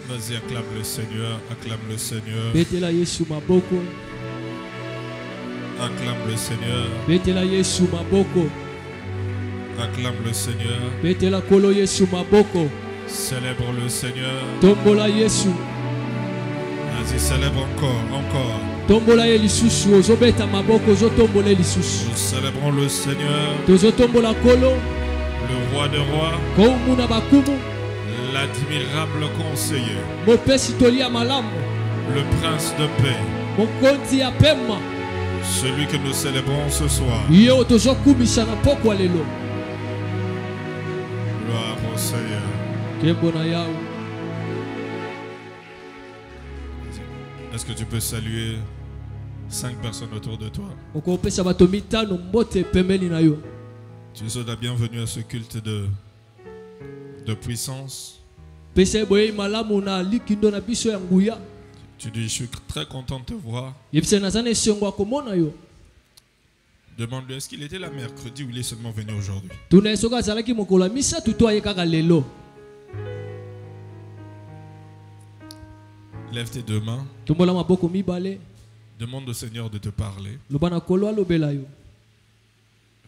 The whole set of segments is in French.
Vas-y, acclame le Seigneur, acclame le Seigneur. Betela Yesu maboko. Acclame le Seigneur. Betela Yesu maboko. Acclame le Seigneur. Betela kolo Yesu maboko. Célèbre le Seigneur. Tombola Yesu. Vas-y, célèbre encore. Tombola ye lisusu ozobeta maboko ozotombola lisusu. Nous célébrons le Seigneur. Tozotombola kolo. Le roi de rois. Koumuna bakumu. L'admirable conseiller. Mopesi tolia malamu. Le prince de paix. Mokonzi ya pema. Celui que nous célébrons ce soir. Yo tozokumisa na poko lelo. Gloire au Seigneur. Kembona yao. Est-ce que tu peux saluer 5 personnes autour de toi? Okopesa bato mitano mbote pembeni na yo. Tu es la bienvenue à ce culte de puissance. Pesa boye malamu na likindo na biso ya nguya. Tu dis, je suis très content de te voir. Yebisa nazana esengo akomona yo. Demande-lui, est-ce qu'il était là mercredi ou il est seulement venu aujourd'hui? Tuna esoka zalaki mokola misa tuto ayekaka lelo. Lève tes deux mains. Tombola maboko mibale. Demande au Seigneur de te parler. Lobana kolo alobela yo.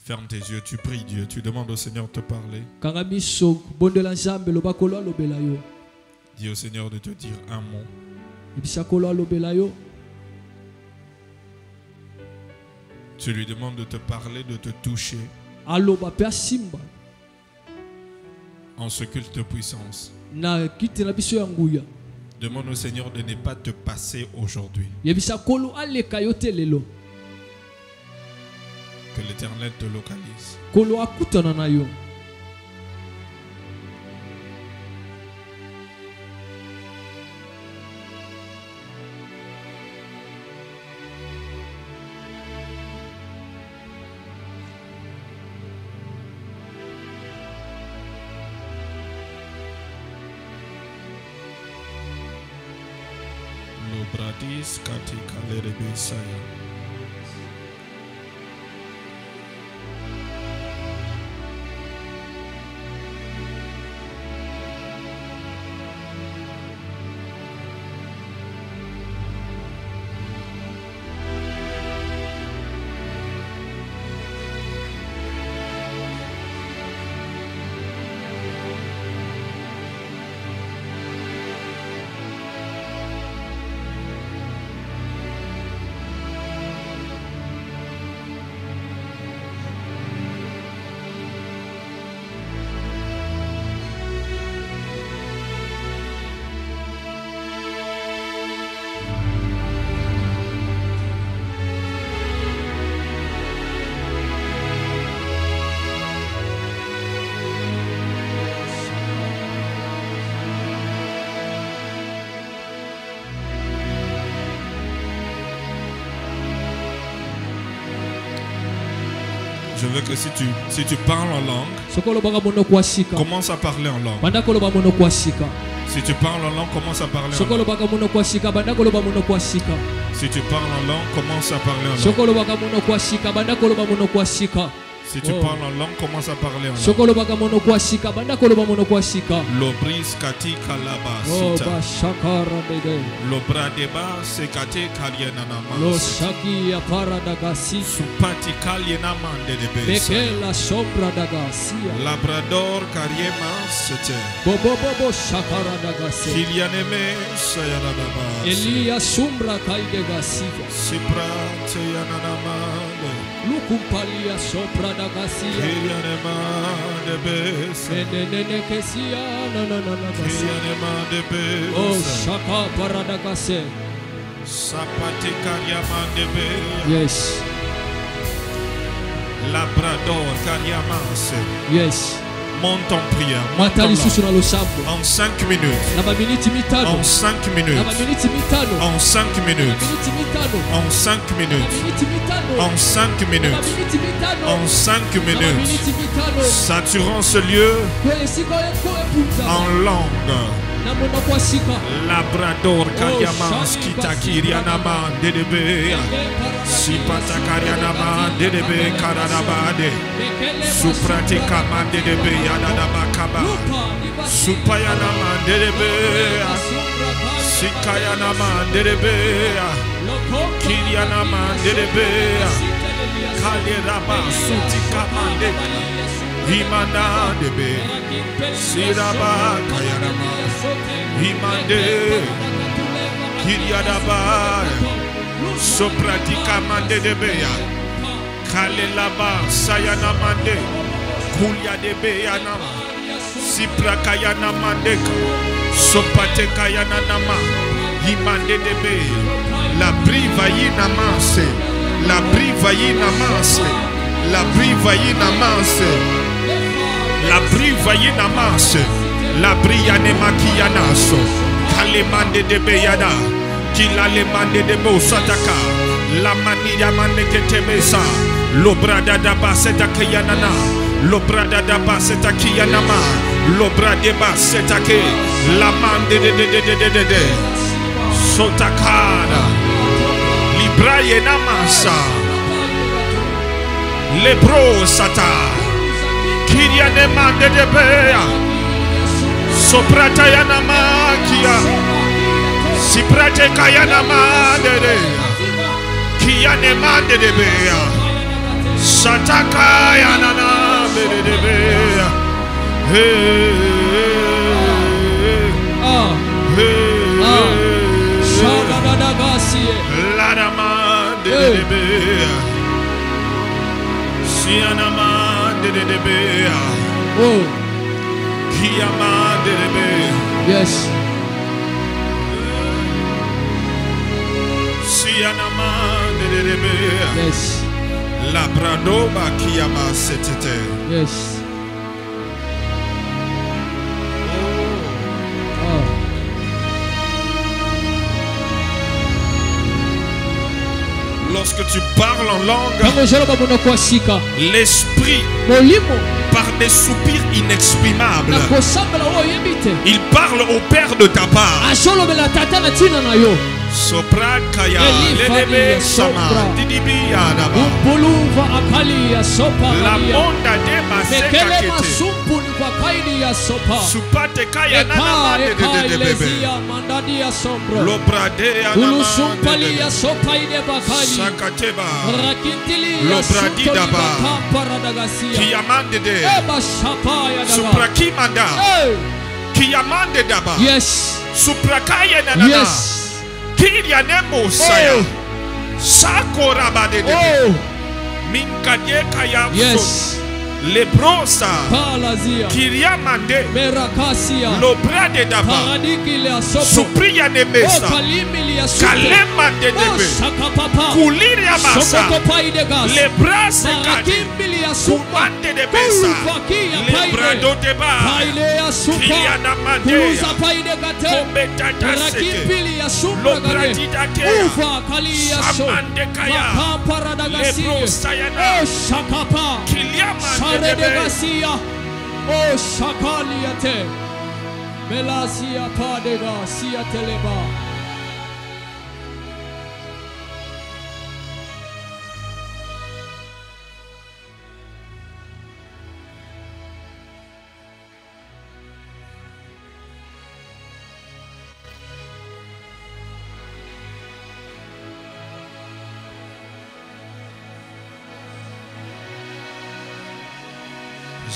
Ferme tes yeux, tu pries Dieu, tu demandes au Seigneur de te parler. Kanga miso bondela nzambe loba kolo alobela yo. Dis au Seigneur de te dire un mot. Yebisa kolo alobela yo. Tu lui demandes de te parler, de te toucher. Aloba pe simba. En ce culte de puissance. Na kiti na biso ya nguya. Demande au Seigneur de ne pas te passer aujourd'hui. Yebisa kolo aleka yo te lelo. Que l'Éternel te localise. Kolo akutana na yo. Lobradis kati kalerebe saya. Je veux que si tu parles en langue, commence à parler en langue. Si tu parles en langue, commence à parler en langue. Si tu parles en langue, commence à parler en langue. Si tu parles en langue, commence à parler en langue. L'obris kati kalaba sita. L'obradeba se kate kalienanama. Supati kalienamande de besa. Labrador kariema sete. Kilianeme sayanadaba. Elia sumbra kaidega siga. Sipra teyananamande. Lukumpalia sopra da gasia. Kilianema de besa. Nenene kesia na Kilianema de besa. Oh shaka parada gase. Sapati kariama de besa. Yes. Labrador kariamase. Yes. Monte en prière. En 5 minutes. En 5 minutes. En 5 minutes. En 5 minutes. En 5 minutes. En 5 minutes. Saturons ce lieu en langue. Labrador Kariamas Kitakirianama Dedebe Sipata Karianama Dedebe Karanabade Supratikama Dedebe Yadabakaba Supayanama Dedebe Sikayana mandelebea. Kiliana mandelebea. Kaliraba sutika mandeka. Himanda debe. Siraba kayanama. Himande. Kiliadaba. Sopratika mandebea. Kalelaba sayana mande. Kulia debe yanama. Siprakayana mandeka. Sopateka nama. Himande debe. La briva yina manse. La briva yina manse. La briva yina manse. La briva yina manse. La briane makiyanaso. Kalemande debe yada. Kila lemande debe sataka. La manida maneketebesa. Lobrada daba setakiyanana. Lobrada daba setakiyanama. Lobrade ba setake. La mande de. Sotakana. Libraye namasa. Lebro sata. Kiryane mande de bea. Soprata yanama kia. Siprate kayana mande de. Kiyane mande de bea. Sataka yanana mande de bea. Hey. Laramande de bea. Sianamande de bea. Oh. Kiamande de bea. Yes. Sianamande de bea. Yes. Labradoba kiama setete. Yes. Lorsque tu parles en langue, l'esprit, par des soupirs inexprimables, il parle au Père de ta part. Sopra kaya lelebe sama didibi adaba. La monda de masekakete. Supate kaya nana de bebe. Lobrade anamande. Sakateba. Lobradi daba. Kiyamande de. Suprakimanda. Kiyamande daba. Yes. Suprakaya nana. Yes. Kirianemo saya. Sakora de Oh. Minkadie kaya. Yes. Lebrosa. Palazia. Kiriamande. Merakasia. Lobrade daba. Paradikilia sopo. Supriya nemesa. Kalimilia sopo. Kalemande debe. Sakapapa. Kuliria masa. Sokotopai de gas. Lebrase kadi. Parakimbilia sopa. Kumande debesa. Lebrado deba. Pailea sopa. Kirianamande. Kulusa pai de gate. Kombetata seke. Parakimbilia sopa. Lobradi datea. Ufa kalia sopa. Amande kaya. Makamparadagasi. Lebrosayana. Oh shakapa. Kiliamande Sare de debe. gasia. Oh shakaliate. Melasia padega sia teleba.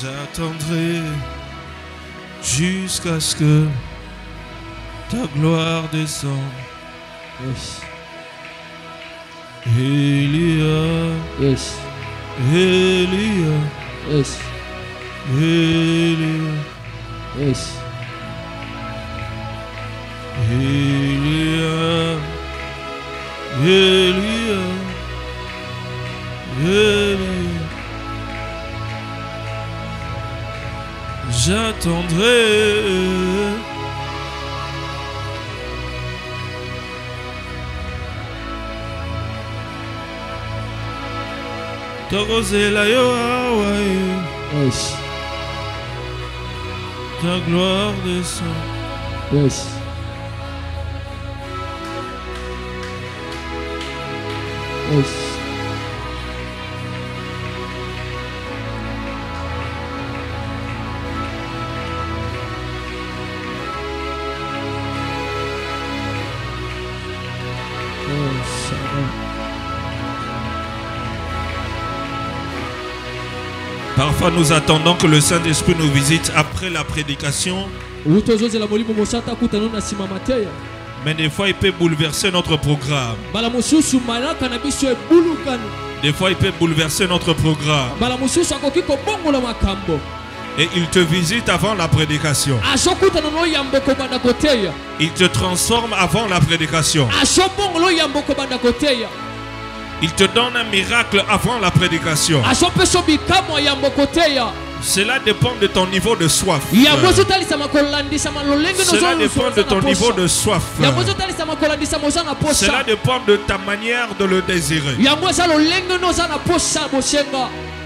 J'attendrai jusqu'à ce que ta gloire descende. Yes. Elia, Yes. Elia, Yes. Elia, Yes. Elia, Elia, Elia. J'attendrai. Torozela yo awae. Yes. Ta gloire descend. Yes. Yes. Parfois nous attendons que le Saint-Esprit nous visite après la prédication. Mais des fois il peut bouleverser notre programme. Des fois il peut bouleverser notre programme. Et il te visite avant la prédication. Il te transforme avant la prédication. Il te donne un miracle avant la prédication. Cela dépend de ton niveau de soif. Cela dépend de ton niveau de soif. Cela dépend de ta manière de le désirer.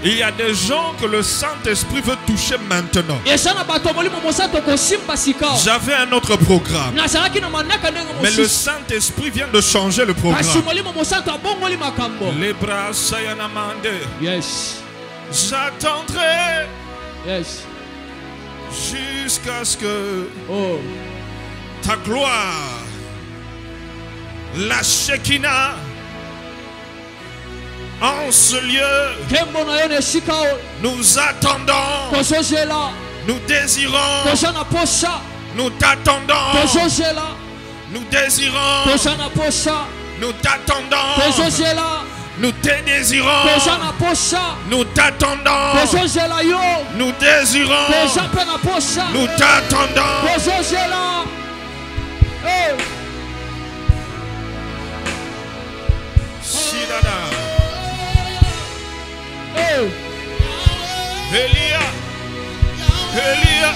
Il y a des gens que le Saint-Esprit veut toucher maintenant. J'avais un autre programme, mais le Saint-Esprit vient de changer le programme. Les bras sayanamande. Yes. J'attendrai jusqu'à ce que ta gloire, la Shekinah, en ce lieu, nous attendons, nous désirons, nous t'attendons, nous désirons, nous t'attendons, nous te désirons, nous t'attendons, nous désirons, nous t'attendons. Elia, Elia,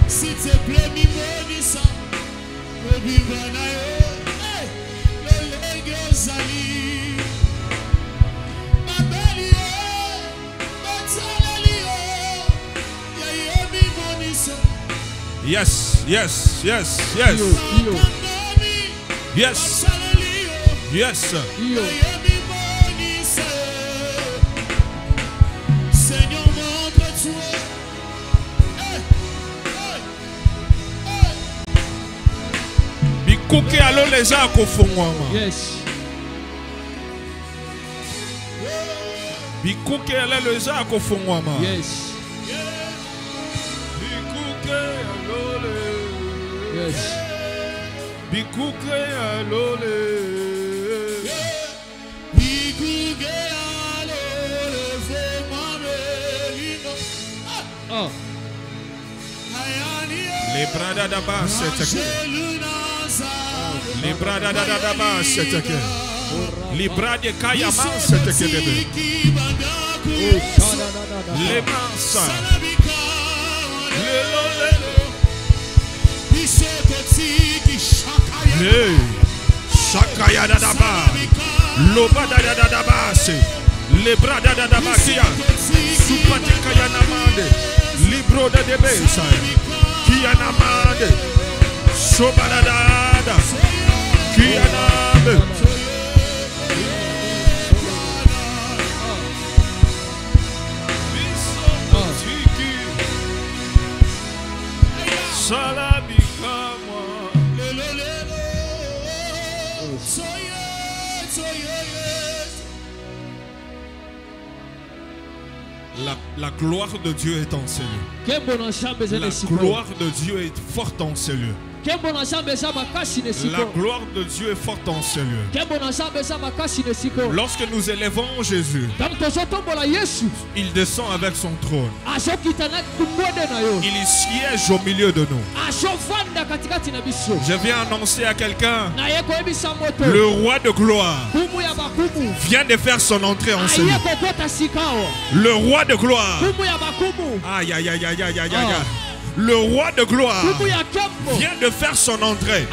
s'il te plaît, Mimonisa, yes, yes, yes, yes. Yes. Yes. Seigneur, montre-toi. Bikuke alo les a kofongwama. Yes. Bikuke alo les a kofongwama. Yes. Bikuke alo le. Yes. Bikuke alo le. Ah. Les bras d'Adaba, c'est que. Les bras d'Adaba, c'est que. Les bras de Kayama, c'est que. Les mansas. Le Shakaya d'Adaba. Loba d'Adaba, c'est. Les bras d'Adaba, Kia. Supati Kayanamande. Libro de Debesa. Kianamande. Sobaradada. Kianabe. La gloire de Dieu est en ces lieux. La gloire de Dieu est forte en ces lieux. La gloire de Dieu est forte en ce lieu. Lorsque nous élevons Jésus, il descend avec son trône. Il siège au milieu de nous. Je viens annoncer à quelqu'un, le roi de gloire vient de faire son entrée en ce lieu. Le roi de gloire. Aïe, aïe, aïe, aïe, aïe, aïe, aïe. Le roi de gloire vient de faire son entrée.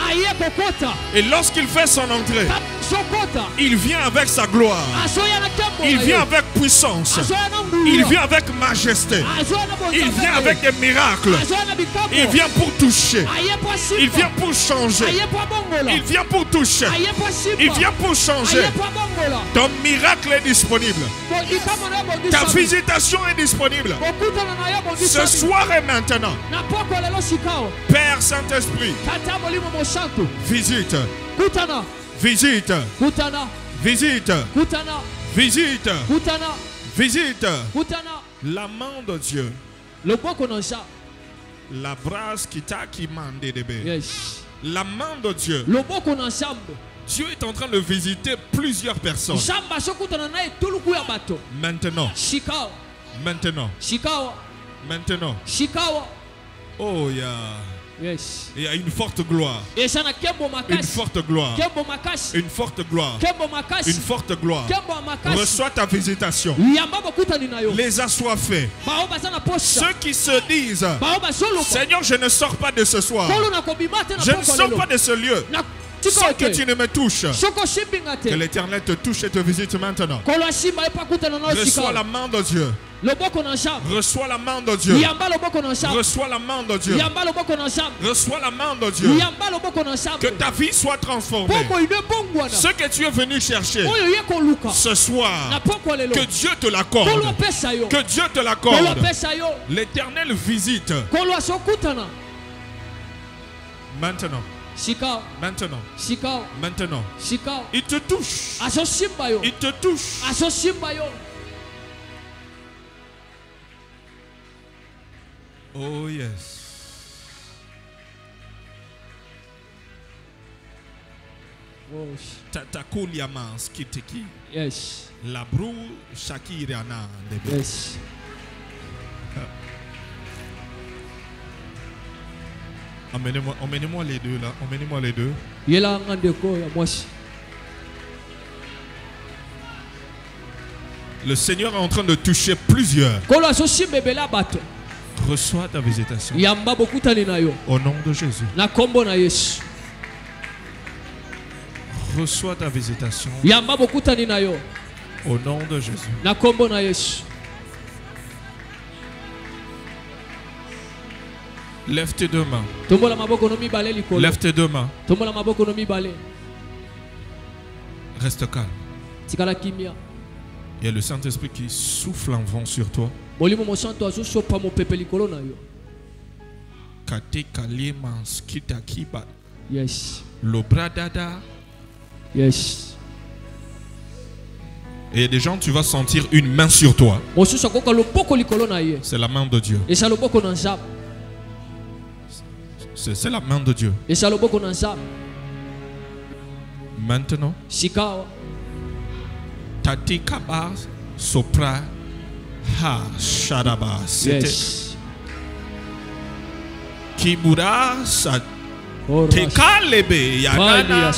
Et lorsqu'il fait son entrée, il vient avec sa gloire. Il vient avec puissance. Il vient avec majesté. Il vient avec des miracles. Il vient pour toucher. Il vient pour changer. Il vient pour toucher. Il vient pour changer. Ton miracle est disponible. Ta visitation est disponible. Ce soir et maintenant. Père Saint-Esprit, visite, visite, visite, visite, visite la main de Dieu. La brasse qui t'a qui mande de bébé. La main de Dieu. Dieu est en train de visiter plusieurs personnes. Maintenant. Maintenant. Maintenant. Oh, yes. Il y a une forte gloire. Une forte gloire. Une forte gloire. Une forte gloire. Reçois ta visitation. Les assoiffés. Ceux qui se disent, Seigneur, je ne sors pas de ce soir. Je ne sors pas de ce lieu. Sans que tu ne me touches. Que l'Éternel te touche et te visite maintenant. Reçois la main de Dieu. Reçois la main de Dieu. Reçois la main de Dieu. Reçois la main de Dieu. Que ta vie soit transformée. Ce que tu es venu chercher ce soir, que Dieu te l'accorde. Que Dieu te l'accorde. L'Éternel visite. Maintenant. Maintenant. Maintenant. Il te touche. Il te touche. Oh yes. Tatakulia skitiki. Yes. La brou shakiriana. Yes. Emmenez-moi les deux là. Emmenez-moi les deux. Le Seigneur est en train de toucher plusieurs. Reçois ta visitation. Au nom de Jésus. Reçois ta visitation. Au nom de Jésus. Lève tes deux mains. Lève tes deux mains. Reste calme. Il y a le Saint-Esprit qui souffle un vent sur toi. Yes. Yes. Et des gens, tu vas sentir une main sur toi. C'est la main de Dieu. C'est la main de Dieu. Maintenant. Tati kaba sopra ha shadaba. Yes. Kibura sa tekalebe yanana.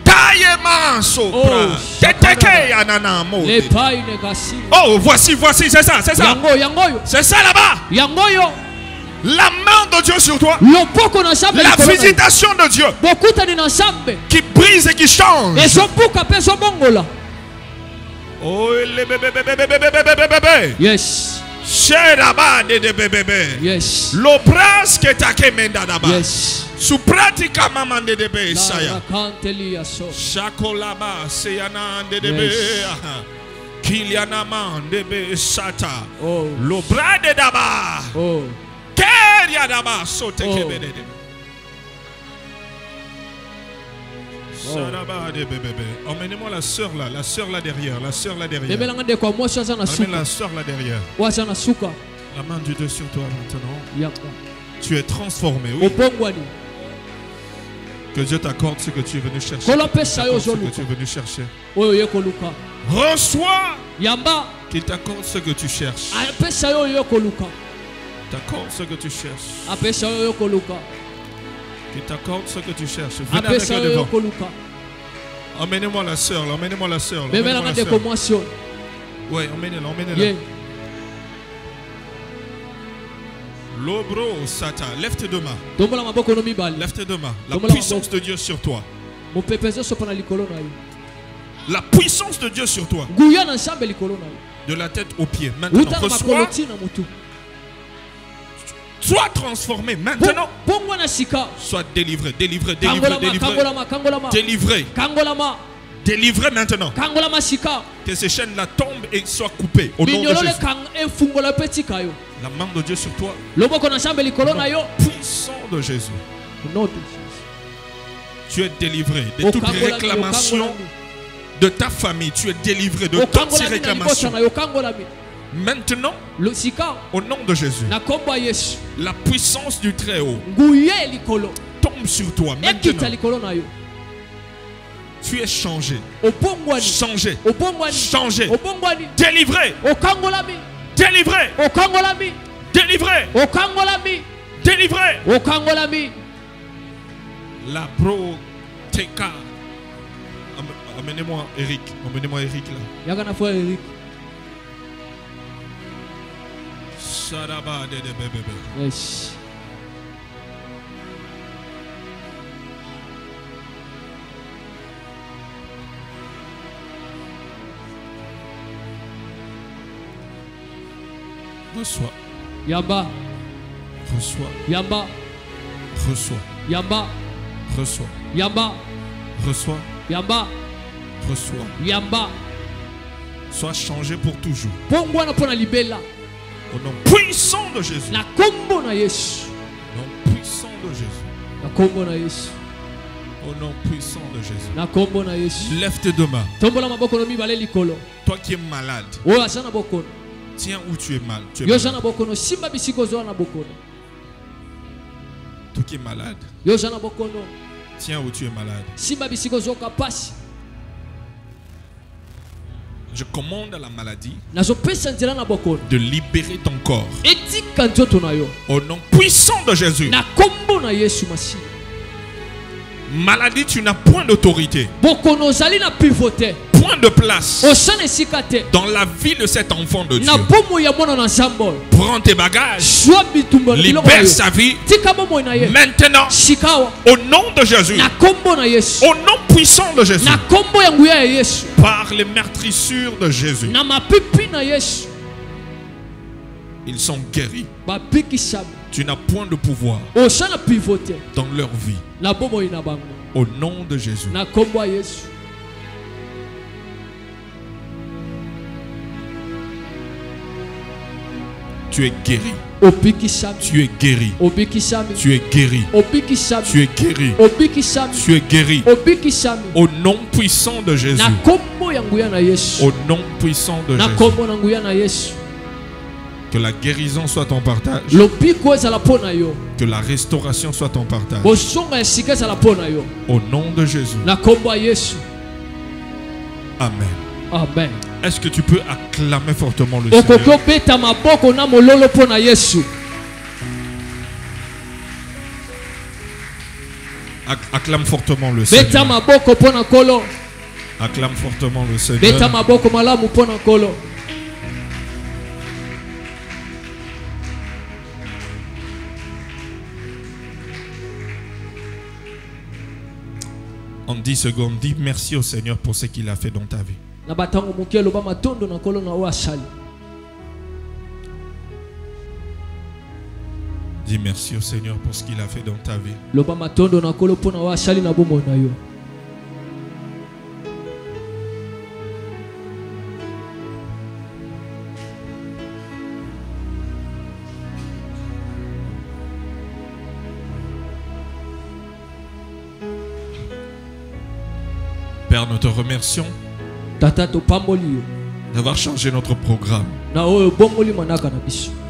Tayema sopra. Teteke yanana mo. Oh, voici, c'est ça, c'est ça. C'est ça là-bas. La main de Dieu sur toi. La visitation de Dieu qui brise et qui change. Oh, les bébés. Yes. Yes. L'obras que ta kemenda d'abord. Yes. Sous pratique maman de bébé saya. Shakolaba seyana de bébé. Kiliana man de bébé sata. L'obras de d'abord. Oh. Emmenez-moi la sœur là derrière, la sœur là derrière. Amène la sœur là derrière. La main de Dieu sur toi maintenant. Tu es transformé. Oui. Que Dieu t'accorde ce que tu es venu chercher. Ce que tu es venu chercher. Reçois. Qu'il t'accorde ce que tu cherches. T'accorde ce que tu cherches. Qu'il t'accorde ce que tu cherches. Venez avec le devant. Emmenez-moi la sœur. Emmenez-moi la sœur. Oui, emmenez-la. L'obro sata. Lève tes deux mains. Lève tes deux mains. La puissance de Dieu sur toi. La puissance de Dieu sur toi. De la tête aux pieds. Maintenant, reçois. Sois transformé maintenant. Sois délivré. Délivré maintenant. Que ces chaînes-là tombent et soient coupées. Au nom de Jésus. La main de Dieu sur toi. Le puissant de Jésus. Tu es délivré de toute réclamation de ta famille. Tu es délivré de toutes ces réclamations. Maintenant, au nom de Jésus, la puissance du Très-Haut tombe sur toi. Maintenant, tu es changé. Changé. Changé. Délivré. Délivré. Délivré. Délivré. La pro teka. Emmenez-moi Eric. Emmenez-moi Eric là. Saraba de bébé. Yes. Reçois. Yamba. Reçois. Yamba. Reçois. Yamba. Reçois. Yamba. Reçois. Yamba. Reçois. Yamba. Sois changé pour toujours. Au nom puissant de Jésus. Na kombo na Yesu. Au nom puissant de Jésus. Na kombo na Yesu. Au nom puissant de Jésus. Na kombo na Yesu. Lève tes deux mains. Tombola maboko no mibale likolo. Toi qui es malade. Oyo asana bokono. Tiens où tu es mal. Tu es Yo malade. sana bokono simba bisiko zo na bokono. Toi qui es malade. Yo sana bokono. Tiens où tu es malade. Simba bisiko zo kapasi. Je commande à la maladie de libérer ton corps. Au nom puissant de Jésus. Maladie, tu n'as point d'autorité. Point de place dans la vie de cet enfant de Dieu. Prends tes bagages. Libère sa vie. Maintenant, au nom de Jésus. Au nom puissant de Jésus. Par les meurtrissures de Jésus. Ils sont guéris. Tu n'as point de pouvoir dans leur vie. Au nom de Jésus. Tu es guéri. Tu es guéri. Tu es guéri. Tu es guéri. Tu es guéri. Au nom puissant de Jésus. Au nom puissant de Jésus. Que la guérison soit ton partage. Que la restauration soit ton partage. Au nom de Jésus. Amen. Amen. Est-ce que tu peux acclamer fortement le Seigneur? Acclame fortement le Seigneur. Acclame fortement le Seigneur. En 10 secondes, dis merci au Seigneur pour ce qu'il a fait dans ta vie. Dis merci au Seigneur pour ce qu'il a fait dans ta vie. Père, nous te remercions d'avoir changé notre programme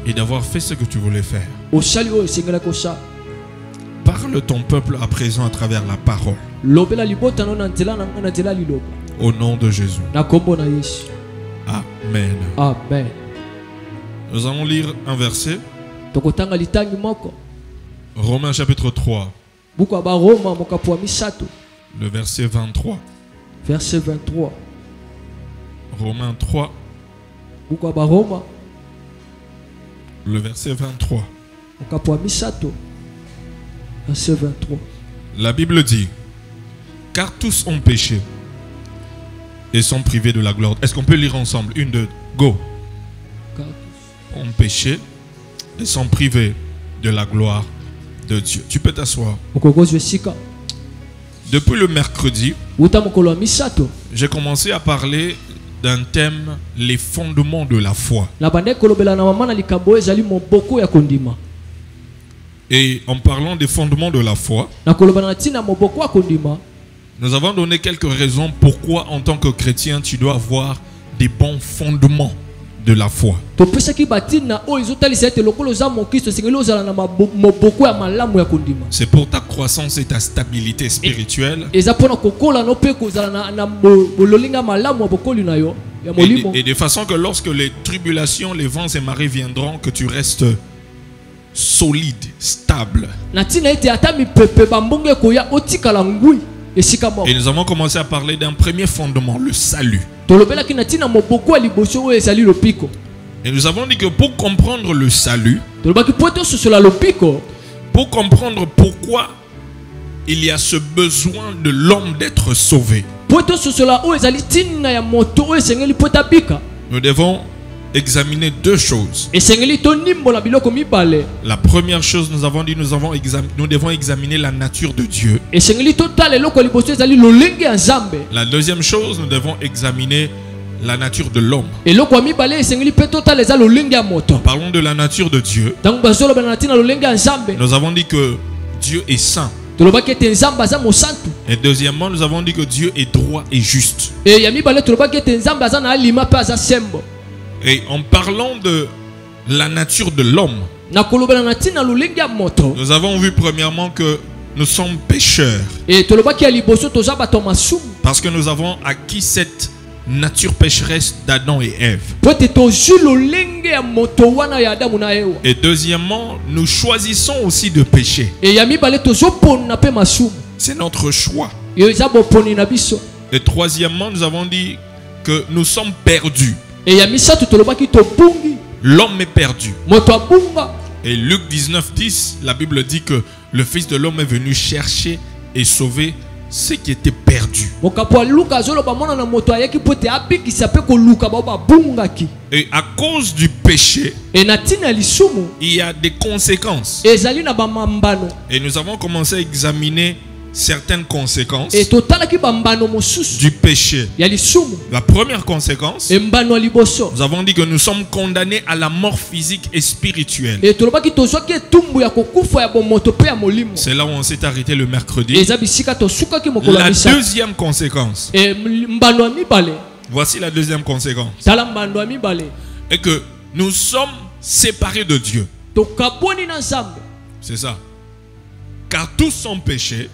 et d'avoir fait ce que tu voulais faire. Parle ton peuple à présent à travers la parole. Au nom de Jésus. Amen. Amen. Nous allons lire un verset. Romains chapitre 3. Le verset 23. Verset 23. Romains 3. Le verset 23. Verset 23. La Bible dit: car tous ont péché et sont privés de la gloire. Est-ce qu'on peut lire ensemble? Une, deux, go. Ont péché et sont privés de la gloire de Dieu. Tu peux t'asseoir. Depuis le mercredi, j'ai commencé à parler d'un thème, les fondements de la foi. Et en parlant des fondements de la foi, nous avons donné quelques raisons pourquoi en tant que chrétien tu dois avoir des bons fondements de la foi. C'est pour ta croissance et ta stabilité spirituelle. Et de façon que lorsque les tribulations, les vents et marées viendront, que tu restes solide, stable. Et nous avons commencé à parler d'un premier fondement, le salut. Et nous avons dit que pour comprendre le salut, pour comprendre pourquoi il y a ce besoin de l'homme d'être sauvé, nous devons examiner deux choses. La première chose, nous avons dit, nous devons examiner la nature de Dieu. La deuxième chose, nous devons examiner la nature de l'homme. Parlons de la nature de Dieu. Nous avons dit que Dieu est saint. Et deuxièmement, nous avons dit que Dieu est droit et juste. Et en parlant de la nature de l'homme, nous avons vu premièrement que nous sommes pécheurs. Parce que nous avons acquis cette nature pécheresse d'Adam et Ève. Et deuxièmement, nous choisissons aussi de pécher. C'est notre choix. Et troisièmement, nous avons dit que nous sommes perdus. L'homme est perdu. Et Luc 19:10, la Bible dit que le Fils de l'homme est venu chercher et sauver ceux qui étaient perdus. Et à cause du péché, il y a des conséquences. Et nous avons commencé à examiner certaines conséquences du péché. La première conséquence, nous avons dit que nous sommes condamnés à la mort physique et spirituelle. C'est là où on s'est arrêté le mercredi. La deuxième conséquence, voici la deuxième conséquence, est que nous sommes séparés de Dieu. C'est ça. Car tous sont péchés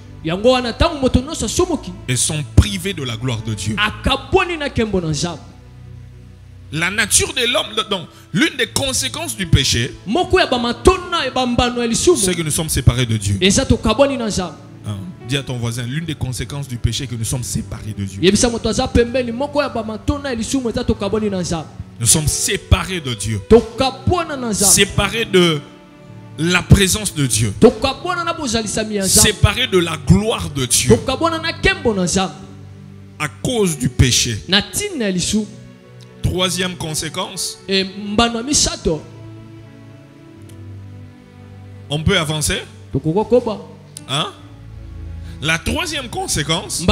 et sont privés de la gloire de Dieu. La nature de l'homme, donc l'une des conséquences du péché, c'est que nous sommes séparés de Dieu. Dis à ton voisin, l'une des conséquences du péché est que nous sommes séparés de Dieu. Nous sommes séparés de Dieu. Séparés de la présence de Dieu. Séparés de la gloire de Dieu. À cause du péché. Troisième conséquence. On peut avancer? Hein? La troisième conséquence,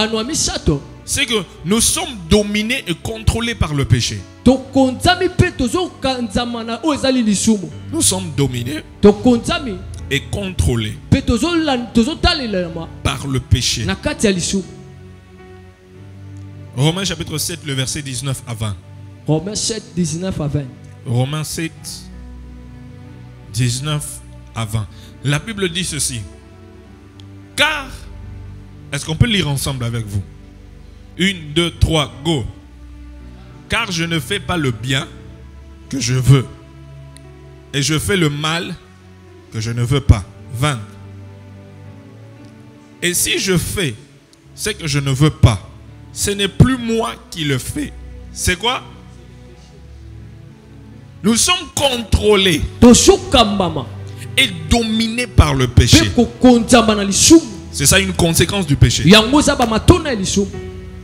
c'est que nous sommes dominés et contrôlés par le péché. Nous sommes dominés et contrôlés par le péché. Romains chapitre 7, le verset 19 à 20. Romains 7, 19 à 20. Romains 7, 19 à 20. La Bible dit ceci. Car, est-ce qu'on peut lire ensemble avec vous? 1, 2, 3, go. Car je ne fais pas le bien que je veux, et je fais le mal que je ne veux pas. 20. Et si je fais ce que je ne veux pas, ce n'est plus moi qui le fais. C'est quoi? Nous sommes contrôlés et dominés par le péché. C'est ça une conséquence du péché.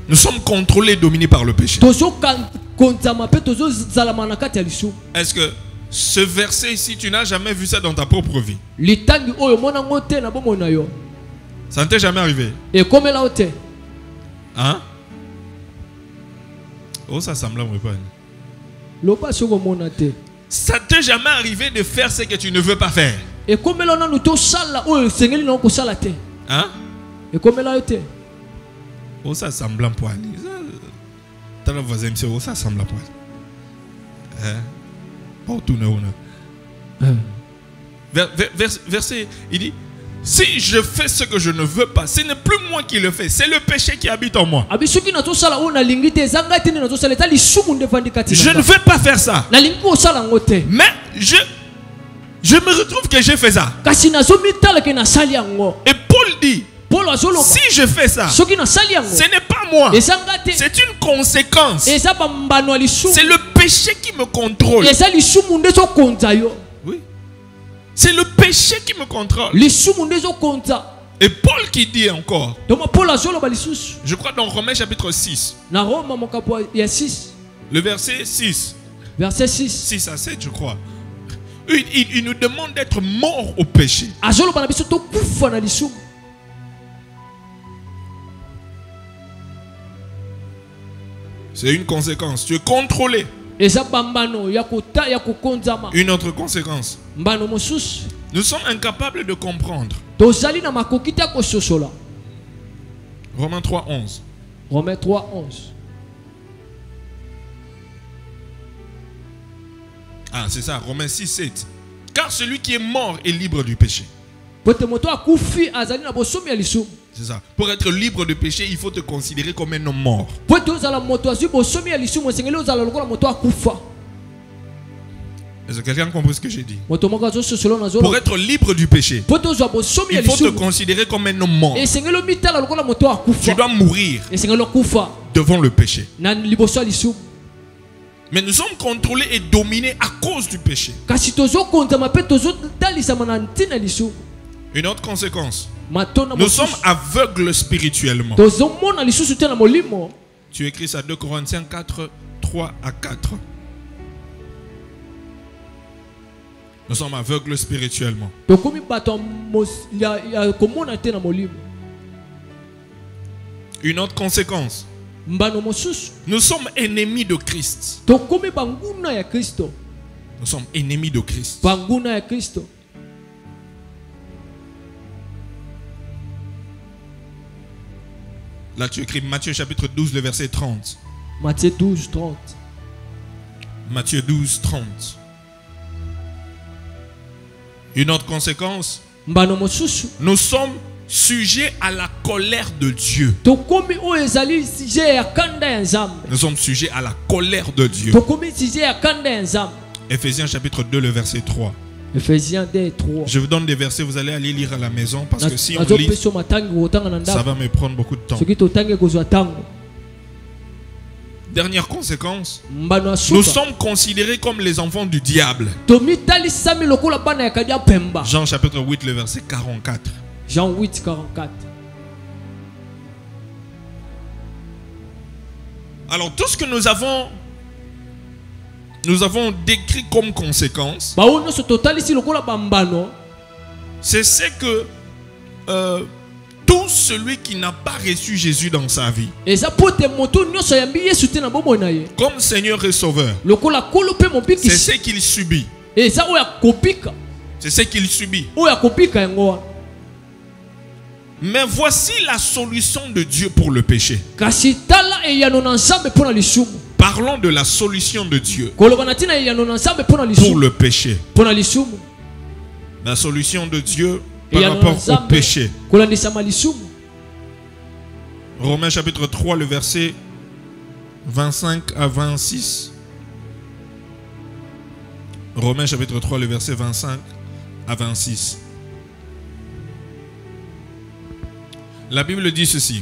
Nous sommes contrôlés et dominés par le péché. Est-ce que ce verset ici, tu n'as jamais vu ça dans ta propre vie? Ça ne t'est jamais arrivé? Hein? Oh, ça semble me pas. Ça t'est jamais arrivé de faire ce que tu ne veux pas faire? Hein? Oh, ça semble un poil. T'as le voisin, oh, ça semble un poil. Pas tourner. Verset, il dit, si je fais ce que je ne veux pas, ce n'est plus moi qui le fais, c'est le péché qui habite en moi. Je ne veux pas faire ça. Mais je me retrouve que j'ai fait ça. Et Paul dit, si je fais ça, ce n'est pas moi, c'est une conséquence. C'est le péché qui me contrôle. Oui. C'est le péché qui me contrôle. Et Paul qui dit encore, je crois dans Romains chapitre 6, le verset 6, 6 à 7 je crois, il nous demande d'être mort au péché. C'est une conséquence. Tu es contrôlé. Une autre conséquence. Nous sommes incapables de comprendre. Romains 3, 11. Romains 3, 11. Ah, c'est ça. Romains 6, 7. Car celui qui est mort est libre du péché. C'est ça. Pour être libre de péché, il faut te considérer comme un homme mort. Est-ce que quelqu'un a compris ce que j'ai dit? Pour être libre du péché, il faut te considérer comme un homme mort. Tu dois mourir devant le péché. Mais nous sommes contrôlés et dominés à cause du péché. Une autre conséquence. Nous sommes aveugles spirituellement. Tu écris ça 2 Corinthiens 4, 3 à 4. Nous sommes aveugles spirituellement. Une autre conséquence. Nous sommes ennemis de Christ. Nous sommes ennemis de Christ. Là, tu écris Matthieu chapitre 12, le verset 30. Matthieu 12, 30. Matthieu 12, 30. Une autre conséquence. Nous sommes sujets à la colère de Dieu. Nous sommes sujets à la colère de Dieu. Éphésiens chapitre 2, le verset 3. Éphésiens 2, 3. Je vous donne des versets, vous allez aller lire à la maison parce que si on lit, ça va me prendre beaucoup de temps. Dernière conséquence, nous sommes considérés comme les enfants du diable. Jean chapitre 8, le verset 44. Jean 8, 44. Alors tout ce que nous avons décrit comme conséquence, c'est ce que tout celui qui n'a pas reçu Jésus dans sa vie comme Seigneur et Sauveur, c'est ce qu'il subit. C'est ce qu'il subit. Mais voici la solution de Dieu pour le péché. Parlons de la solution de Dieu pour le péché. La solution de Dieu par rapport au péché. Romains chapitre 3, le verset 25 à 26. Romains chapitre 3, le verset 25 à 26. La Bible dit ceci.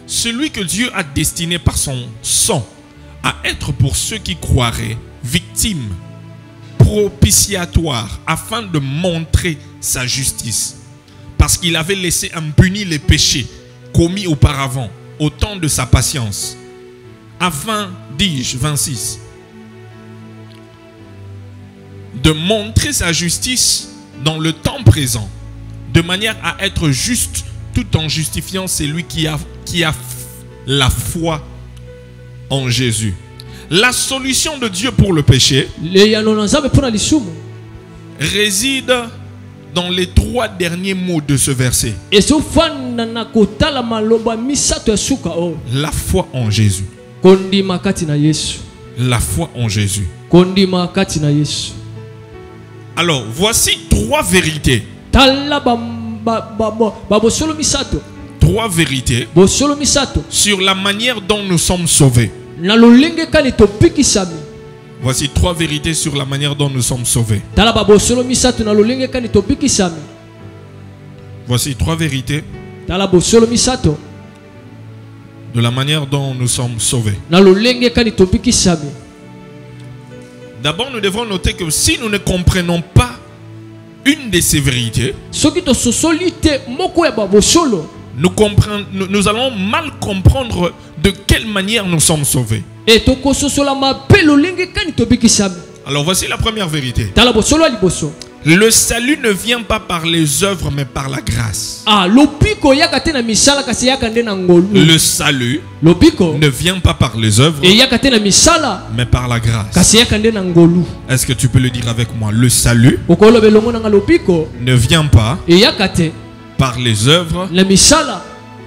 Celui que Dieu a destiné par son sang à être pour ceux qui croiraient victime, propitiatoire, afin de montrer sa justice. Parce qu'il avait laissé impunis les péchés commis auparavant, au temps de sa patience. Afin, dis-je, 26, de montrer sa justice dans le temps présent, de manière à être juste tout en justifiant celui qui a la foi en Jésus. La solution de Dieu pour le péché réside dans les 3 derniers mots de ce verset. La foi en Jésus. La foi en Jésus. Alors, voici 3 vérités. 3 vérités sur la manière dont nous sommes sauvés. Voici 3 vérités sur la manière dont nous sommes sauvés. Voici 3 vérités de la manière dont nous sommes sauvés. D'abord, nous devons noter que si nous ne comprenons pas une de ces vérités, nous allons mal comprendre de quelle manière nous sommes sauvés. Alors voici la première vérité. Le salut ne vient pas par les œuvres mais par la grâce. Le salut ne vient pas par les œuvres mais par la grâce. Est-ce que tu peux le dire avec moi? Le salut ne vient pas par les œuvres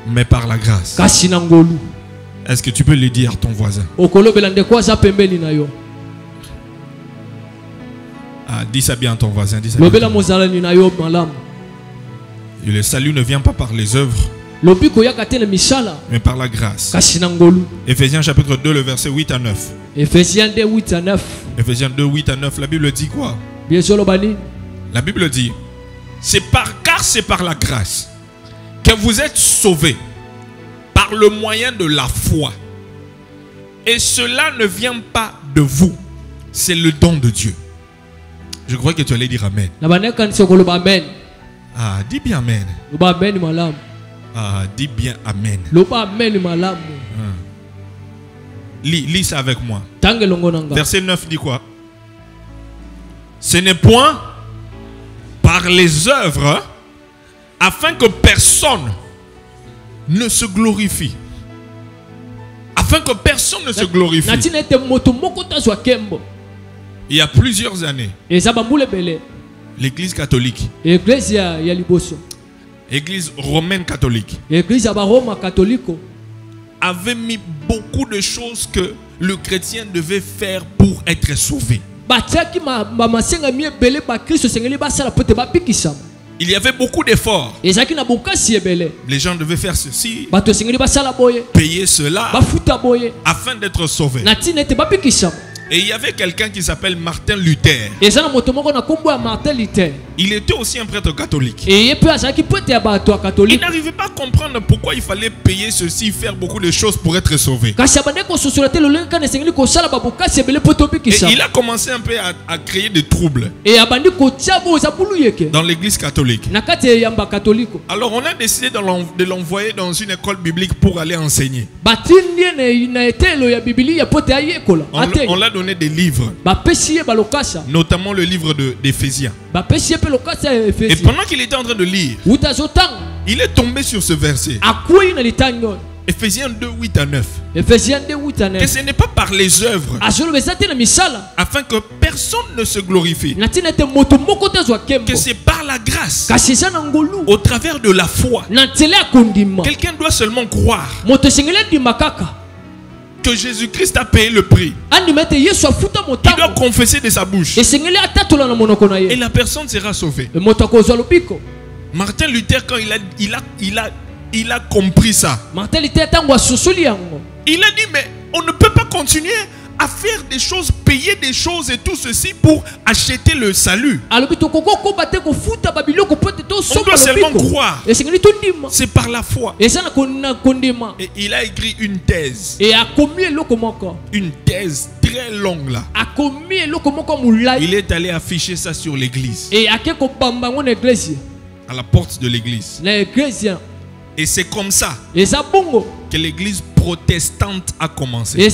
mais par la grâce. Est-ce que tu peux le dire à ton voisin? Ah, dis ça bien à ton voisin. Dis ça bien. Et le salut ne vient pas par les œuvres mais par la grâce. Éphésiens chapitre 2, le verset 8 à 9. Éphésiens 2, 8 à 9. La Bible dit quoi? La Bible dit: car c'est par la grâce que vous êtes sauvés par le moyen de la foi. Et cela ne vient pas de vous, c'est le don de Dieu. Je crois que tu allais dire Amen. Ah, dis bien Amen. Ah, dis bien Amen. Lis ça avec moi. Verset 9 dit quoi? Ce n'est point par les œuvres afin que personne ne se glorifie. Afin que personne ne se glorifie. Il y a plusieurs années, l'Église catholique, Église romaine catholique, avait mis beaucoup de choses que le chrétien devait faire pour être sauvé. Il y avait beaucoup d'efforts. Les gens devaient faire ceci, payer cela, afin d'être sauvés. Et il y avait quelqu'un qui s'appelle Martin Luther. Il était aussi un prêtre catholique. Il n'arrivait pas à comprendre pourquoi il fallait payer ceci, faire beaucoup de choses pour être sauvé. Et il a commencé un peu à créer des troubles dans l'église catholique. Alors on a décidé de l'envoyer dans une école biblique pour aller enseigner. On l'a donné des livres, notamment le livre d'Éphésiens. Et pendant qu'il était en train de lire, il est tombé sur ce verset. Ephésiens 2, 8 à 9. Ephésiens 2, 8 à 9. Que ce n'est pas par les œuvres, afin que personne ne se glorifie. Que c'est par la grâce, au travers de la foi. Quelqu'un doit seulement croire que Jésus-Christ a payé le prix. Il doit confesser de sa bouche. Et la personne sera sauvée. Martin Luther, quand il a compris ça, il a dit, mais on ne peut pas continuer à faire des choses, payer des choses et tout ceci pour acheter le salut. On doit seulement croire. C'est par la foi. Et il a écrit une thèse. Une thèse très longue là. Il est allé afficher ça sur l'église. À la porte de l'église. Et c'est comme ça que l'église protestante a commencé.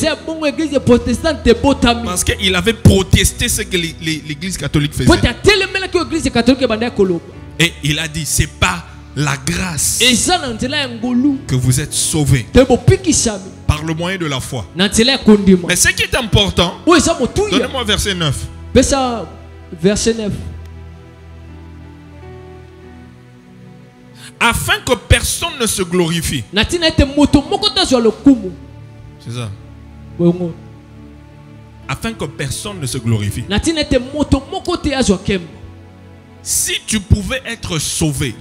Parce qu'il avait protesté ce que l'église catholique faisait. Et il a dit, c'est pas la grâce que vous êtes sauvés par le moyen de la foi. Mais ce qui est important, donnez-moi verset 9. Verset 9. Afin que personne ne se glorifie. C'est ça. Afin que personne ne se glorifie. Si tu pouvais être sauvé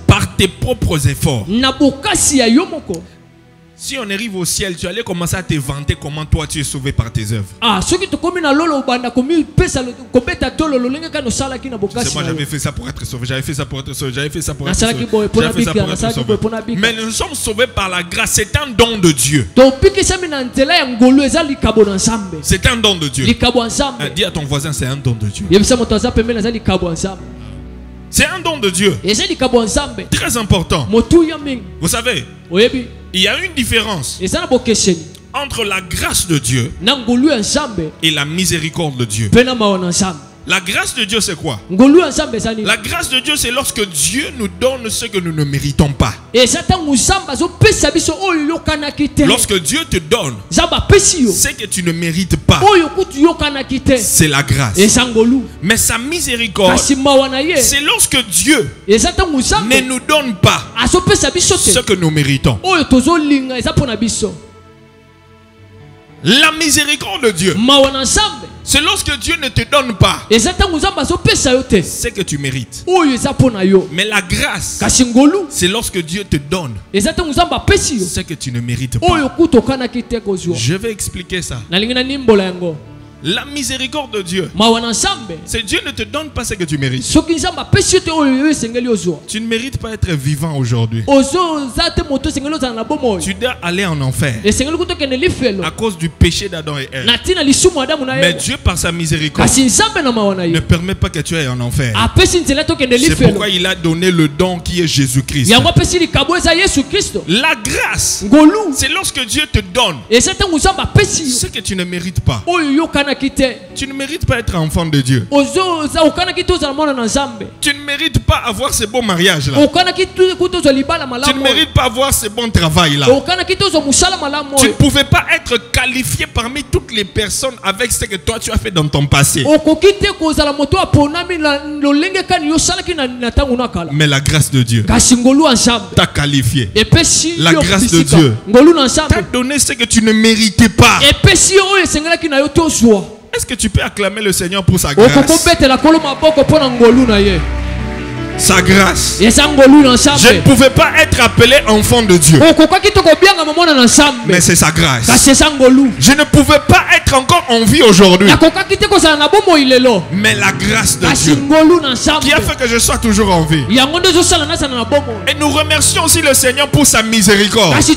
par tes propres efforts, si on arrive au ciel, tu allais commencer à te vanter comment toi tu es sauvé par tes œuvres. Moi j'avais fait ça pour être sauvé, j'avais fait ça pour être sauvé, j'avais fait ça pour être sauvé, j'avais fait ça pour être sauvé. Mais nous sommes sauvés par la grâce, c'est un don de Dieu. C'est un don de Dieu. Dis à ton voisin, c'est un don de Dieu. C'est un don de Dieu. Très important. Vous savez, il y a une différence entre la grâce de Dieu et la miséricorde de Dieu. La grâce de Dieu, c'est quoi? La grâce de Dieu, c'est lorsque Dieu nous donne ce que nous ne méritons pas. Lorsque Dieu te donne ce que tu ne mérites pas, c'est la grâce. Mais sa miséricorde, c'est lorsque Dieu ne nous donne pas ce que nous méritons. La miséricorde de Dieu, c'est lorsque Dieu ne te donne pas ce que tu mérites. Mais la grâce, c'est lorsque Dieu te donne ce que tu ne mérites pas. Je vais expliquer ça. La miséricorde de Dieu, c'est Dieu ne te donne pas ce que tu mérites. Tu ne mérites pas être vivant aujourd'hui. Tu dois aller en enfer à cause du péché d'Adam et Ève. Mais Dieu par sa miséricorde ne permet pas que tu ailles en enfer. C'est pourquoi il a donné le don qui est Jésus-Christ. La grâce, c'est lorsque Dieu te donne ce que tu ne mérites pas. Tu ne mérites pas être enfant de Dieu. Tu ne mérites pas avoir ce bon mariage là. Tu ne mérites pas avoir ce bon travail là. Tu ne pouvais pas être qualifié parmi toutes les personnes avec ce que toi tu as fait dans ton passé. Mais la grâce de Dieu t'a qualifié. La grâce de Dieu t'a donné ce que tu ne méritais pas. Est-ce que tu peux acclamer le Seigneur pour sa grâce? Sa grâce. Je ne pouvais pas être appelé enfant de Dieu. Mais c'est sa grâce. Je ne pouvais pas être encore en vie aujourd'hui. Mais la grâce de Dieu qui a fait que je sois toujours en vie. Et nous remercions aussi le Seigneur pour sa miséricorde. Parce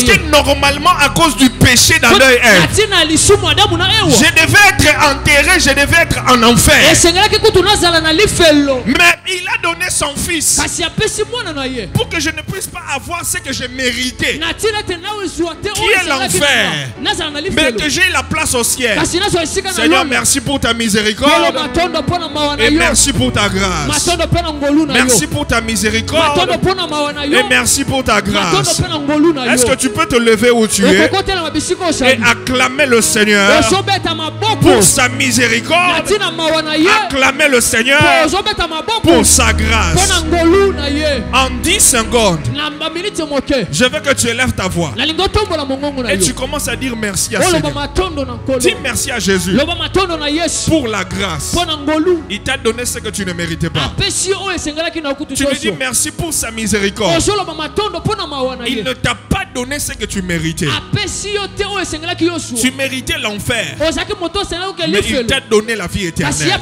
que normalement à cause du péché d'Adam et Ève, je devais être enterré, je devais être en enfer. Mais il a donné son fils pour que je ne puisse pas avoir ce que j'ai mérité, qui est l'enfer, mais que j'ai la place au ciel. Seigneur, merci pour ta miséricorde et merci pour ta grâce. Merci pour ta miséricorde et merci pour ta grâce. Est-ce que tu peux te lever où tu es et acclamer le Seigneur pour sa miséricorde, acclamer le Seigneur pour sa grâce? En 10 secondes, je veux que tu élèves ta voix et tu commences à dire merci à Seigneur. Dis merci à Jésus pour la grâce. Il t'a donné ce que tu ne méritais pas. Tu lui dis merci pour sa miséricorde. Il ne t'a pas donné ce que tu méritais. Tu méritais l'enfer, mais il t'a donné la vie éternelle.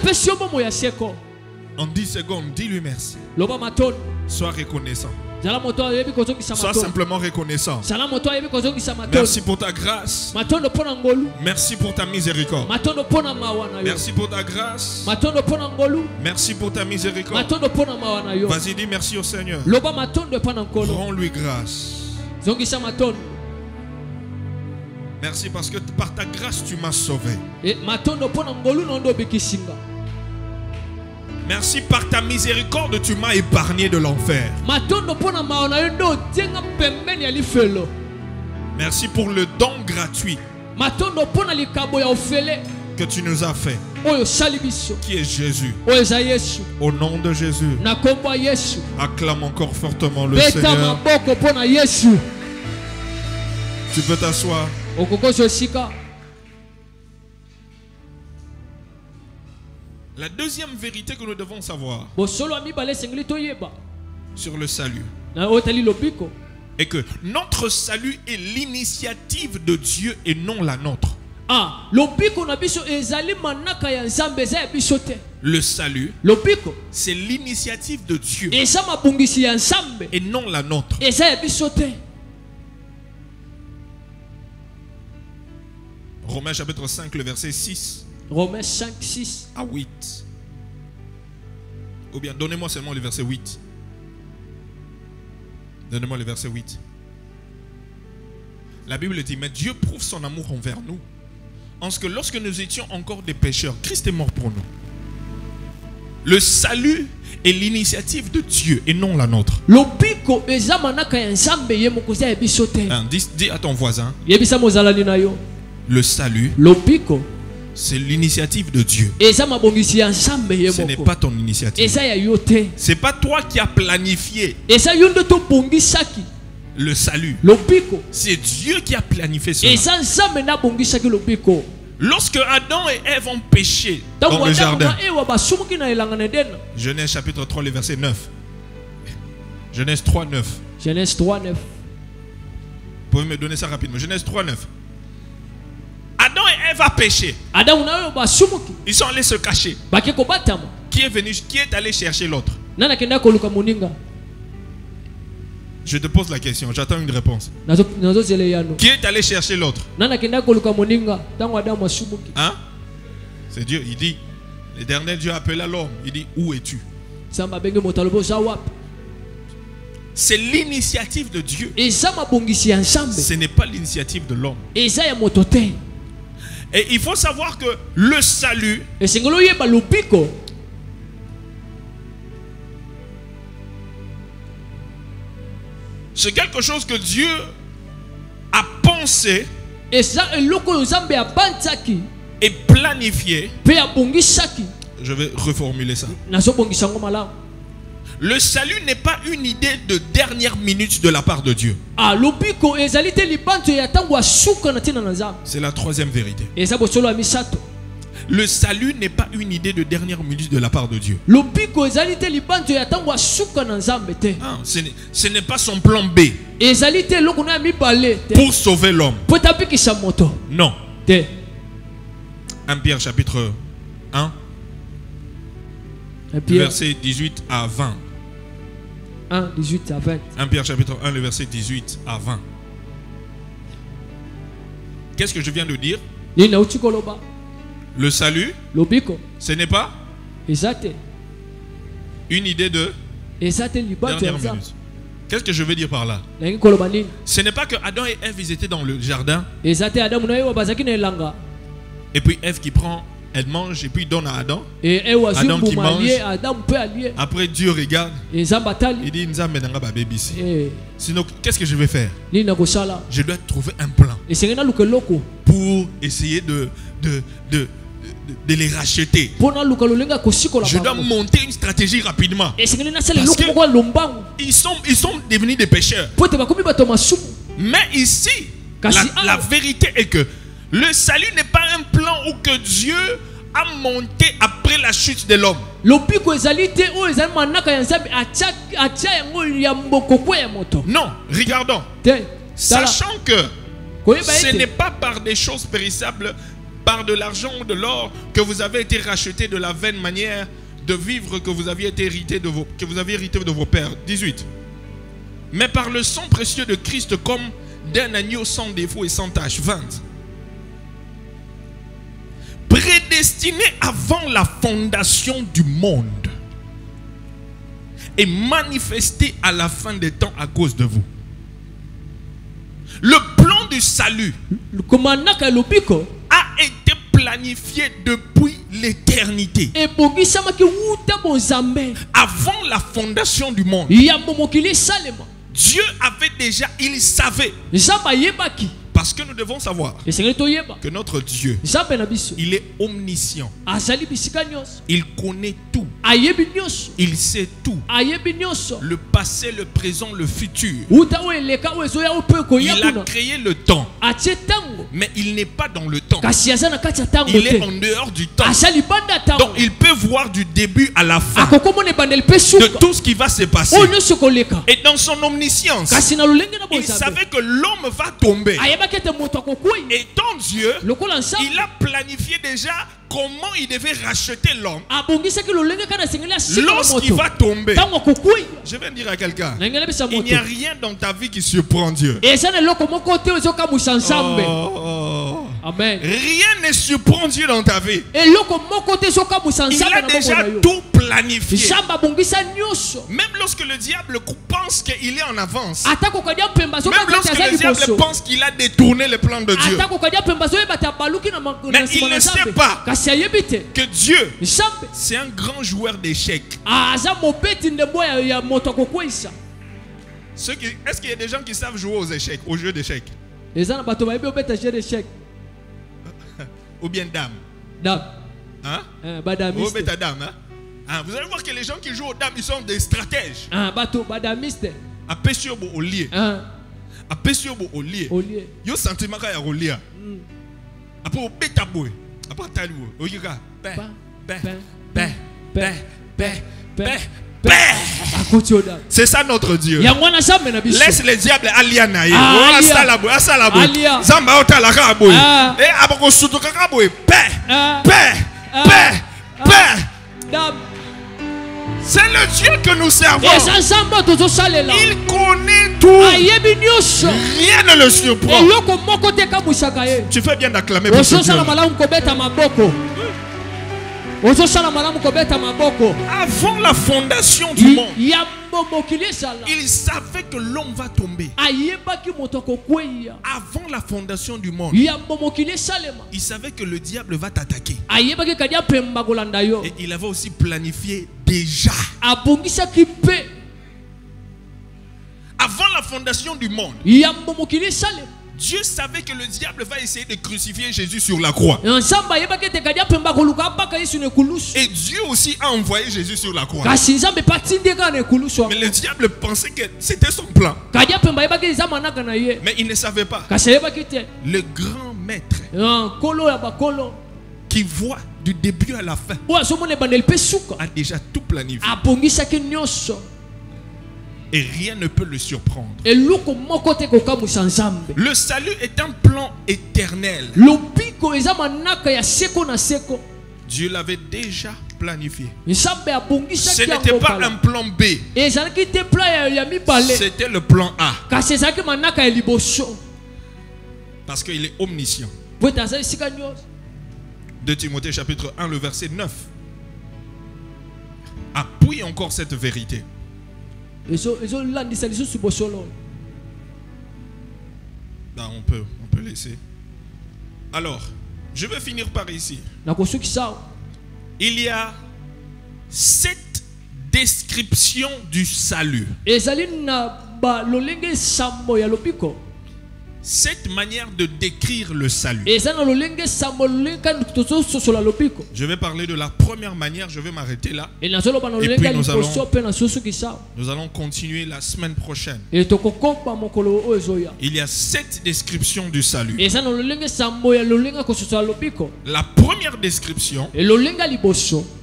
En 10 secondes, dis-lui merci. Sois reconnaissant. Sois simplement reconnaissant. Merci pour ta grâce. Merci pour ta miséricorde. Merci pour ta grâce. Merci pour ta miséricorde. Vas-y, dis merci au Seigneur. Rends-lui grâce. Merci parce que par ta grâce tu m'as sauvé. Merci par ta miséricorde tu m'as épargné de l'enfer. Merci pour le don gratuit que tu nous as fait, qui est Jésus. Au nom de Jésus, acclame encore fortement le Seigneur. Tu peux t'asseoir. La deuxième vérité que nous devons savoir sur le salut est que notre salut est l'initiative de Dieu et non la nôtre. Le salut, c'est l'initiative de Dieu et non la nôtre. Romains chapitre 5, le verset 6. Romains 5, 6 à 8. Ou bien donnez-moi seulement le verset 8. Donnez-moi le verset 8. La Bible dit, mais Dieu prouve son amour envers nous, en ce que lorsque nous étions encore des pécheurs, Christ est mort pour nous. Le salut est l'initiative de Dieu et non la nôtre. Dis à ton voisin, le salut, c'est l'initiative de Dieu. Ce n'est pas ton initiative. Ce n'est pas toi qui as planifié le salut. C'est Dieu qui a planifié cela. Lorsque Adam et Ève ont péché dans le jardin, Genèse chapitre 3, le verset 9. Genèse 3, 9. Genèse 3, 9. Vous pouvez me donner ça rapidement. Genèse 3, 9. Adam et Ève ont péché. Ils sont allés se cacher. Qui est venu, qui est allé chercher l'autre? Je te pose la question, j'attends une réponse. Qui est allé chercher l'autre? Hein? C'est Dieu, il dit, l'éternel Dieu appela l'homme, il dit, où es-tu? C'est l'initiative de Dieu. Ce n'est pas l'initiative de l'homme. Et il faut savoir que le salut, c'est quelque chose que Dieu a pensé et planifié. Je vais reformuler ça. Le salut n'est pas une idée de dernière minute de la part de Dieu. C'est la troisième vérité. Le salut n'est pas une idée de dernière minute de la part de Dieu. Ce n'est pas son plan B pour sauver l'homme. Non. 1 Pierre chapitre 1, verset 18 à 20. 1, 18 à 20. 1 Pierre chapitre 1, le verset 18 à 20. Qu'est-ce que je viens de dire? Le salut, ce n'est pas Une idée de dernière minute. Qu'est-ce que je veux dire par là? Ce n'est pas que Adam et Ève ils étaient dans le jardin. Et puis Ève qui prend, elle mange et puis donne à Adam. Adam qui mange. Après Dieu regarde. Il dit sinon qu'est-ce que je vais faire? Je dois trouver un plan pour essayer de les racheter. Je dois monter une stratégie rapidement. Parce qu'ils sont devenus des pécheurs. Mais ici, la vérité est que le salut n'est pas un plan où que Dieu a monté après la chute de l'homme. Non, regardons. Sachant que ce n'est pas par des choses périssables, par de l'argent ou de l'or, que vous avez été racheté de la vaine manière de vivre que vous aviez hérité de vos pères. 18. Mais par le sang précieux de Christ, comme d'un agneau sans défaut et sans tache. 20. Prédestiné avant la fondation du monde et manifesté à la fin des temps à cause de vous. Le plan du salut a été planifié depuis l'éternité. Avant la fondation du monde, Dieu avait déjà, il savait. Parce que nous devons savoir que notre Dieu, il est omniscient. Il connaît tout. Il sait tout. Le passé, le présent, le futur. Il a créé le temps. Mais il n'est pas dans le temps. Il est en dehors du temps. Donc il peut voir du début à la fin de tout ce qui va se passer. Et dans son omniscience, il savait que l'homme va tomber. Et ton Dieu, il a planifié déjà comment il devait racheter l'homme lorsqu'il va tomber. Je vais dire à quelqu'un, il n'y a rien dans ta vie qui surprend Dieu. Amen. Rien ne surprend Dieu dans ta vie. Il a déjà tout planifié. Même lorsque le diable pense qu'il est en avance, même lorsque le diable pense qu'il a détourné le plan de Dieu, mais il ne sait pas que Dieu, c'est un grand joueur d'échecs. Est-ce qu'il y a des gens qui savent jouer aux échecs, aux jeux d'échecs? Ou bien dame. Hein? Ou bien dame, hein? Vous allez voir que les gens qui jouent aux dames, ils sont des stratèges. A pêcher au lieu. A pêcher au lieu. Yo sentiment qu'il y a au lieu. Après au bêta boy. Après talou. Au yiga. C'est ça notre Dieu. Laisse le diable alianaï. Zamba otala kaboy. Et aboko sutuka kaboy. C'est le Dieu que nous servons. Il connaît tout. Rien ne le surprend. Tu fais bien d'acclamer pour ce Dieu. Avant la fondation du monde, il savait que l'homme va tomber. Avant la fondation du monde, il savait que le diable va t'attaquer. Et il avait aussi planifié déjà. Avant la fondation du monde, Dieu savait que le diable va essayer de crucifier Jésus sur la croix. Et Dieu aussi a envoyé Jésus sur la croix. Mais le diable pensait que c'était son plan. Mais il ne savait pas. Le grand maître qui voit du début à la fin a déjà tout planifié. Et rien ne peut le surprendre. Le salut est un plan éternel. Dieu l'avait déjà planifié. Ce n'était pas un plan B. C'était le plan A. Parce qu'il est omniscient. 2 Timothée chapitre 1, le verset 9. appuie encore cette vérité. Non, on peut laisser. Alors, je vais finir par ici. Il y a 7 descriptions du salut. 7 manières de décrire le salut. Je vais parler de la première manière, je vais m'arrêter là. Et puis nous allons continuer la semaine prochaine. Il y a 7 descriptions du salut. La première description,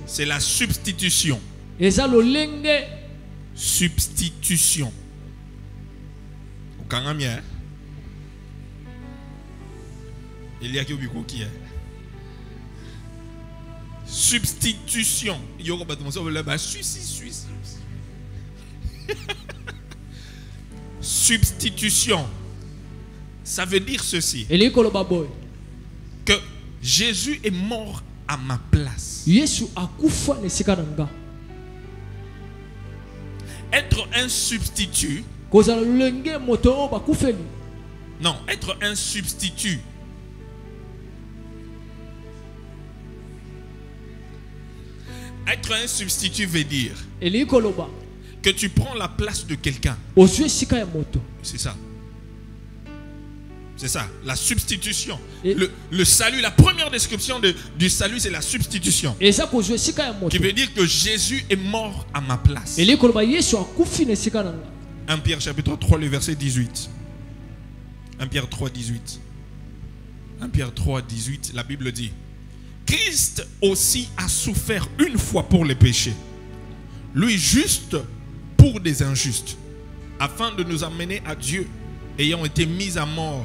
c'est la substitution. Substitution. Il y a qui est substitution. Substitution. Ça veut dire ceci. Que Jésus est mort à ma place. Être un substitut. Non, être un substitut. Être un substitut veut dire que tu prends la place de quelqu'un. C'est ça. C'est ça, la substitution. Le salut, la première description du salut, c'est la substitution. Qui veut dire que Jésus est mort à ma place. 1 Pierre chapitre 3, le verset 18. 1 Pierre 3, 18. 1 Pierre 3, 18, la Bible dit: Christ aussi a souffert une fois pour les péchés, lui juste pour des injustes, afin de nous amener à Dieu, ayant été mis à mort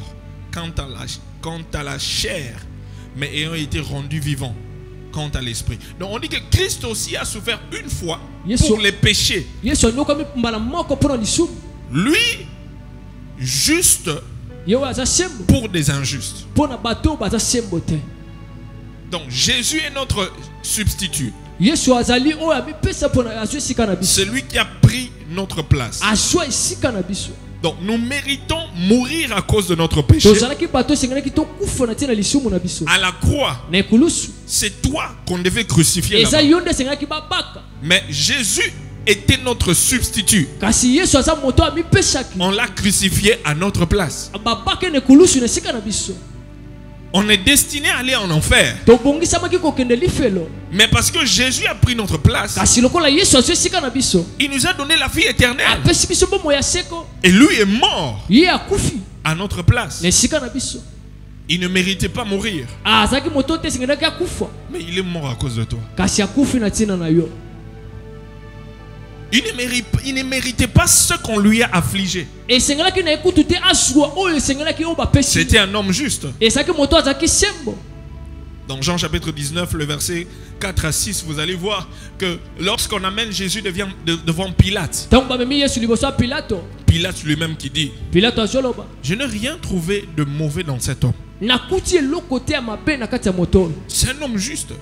quant à la chair, mais ayant été rendu vivant quant à l'esprit. Donc on dit que Christ aussi a souffert une fois pour les péchés, lui juste pour des injustes. Donc Jésus est notre substitut. C'est lui qui a pris notre place. Donc nous méritons mourir à cause de notre péché. À la croix, c'est toi qu'on devait crucifier là-bas. Mais Jésus était notre substitut. On l'a crucifié à notre place. On est destiné à aller en enfer. Mais parce que Jésus a pris notre place, il nous a donné la vie éternelle. Et lui est mort à notre place. Il ne méritait pas mourir, mais il est mort à cause de toi. Il ne méritait pas ce qu'on lui a affligé. C'était un homme juste. Dans Jean chapitre 19, le verset 4 à 6, vous allez voir que lorsqu'on amène Jésus devant Pilate, Pilate lui-même qui dit: je n'ai rien trouvé de mauvais dans cet homme. C'est un homme juste.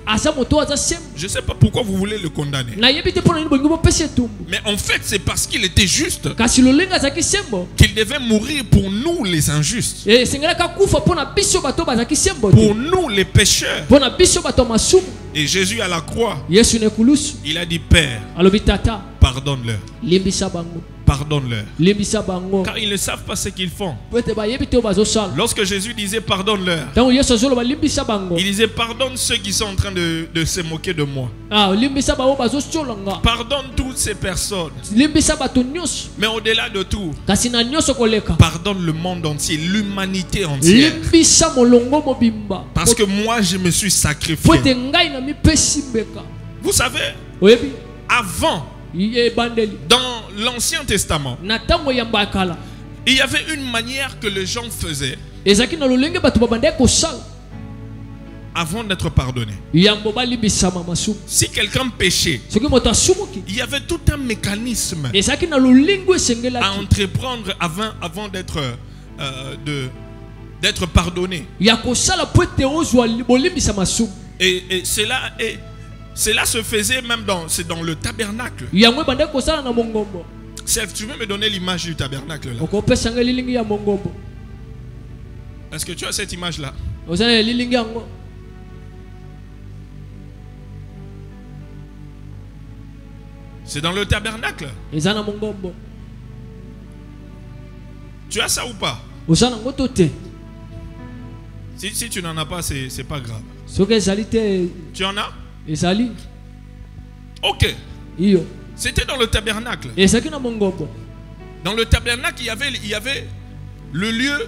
Je ne sais pas pourquoi vous voulez le condamner. Mais en fait, c'est parce qu'il était juste qu'il devait mourir pour nous les injustes, pour nous les pécheurs. Et Jésus à la croix, il a dit: Père, pardonne-leur. Pardonne-leur, car ils ne savent pas ce qu'ils font. Lorsque Jésus disait pardonne-leur, il disait: pardonne ceux qui sont en train de se moquer de moi. Pardonne toutes ces personnes. Mais au-delà de tout, pardonne le monde entier, l'humanité entière. Parce que moi je me suis sacrifié. Vous savez, avant, dans l'Ancien Testament, il y avait une manière que les gens faisaient avant d'être pardonné. Si quelqu'un péchait, il y avait tout un mécanisme à entreprendre avant d'être pardonné. Et Cela se faisait même dans le tabernacle. Chef, tu veux me donner l'image du tabernacle là? Est-ce que tu as cette image là? C'est dans le tabernacle. Tu as ça ou pas? Si tu n'en as pas, c'est pas grave. Tu en as? Ok. C'était dans le tabernacle. Dans le tabernacle, il y avait le lieu,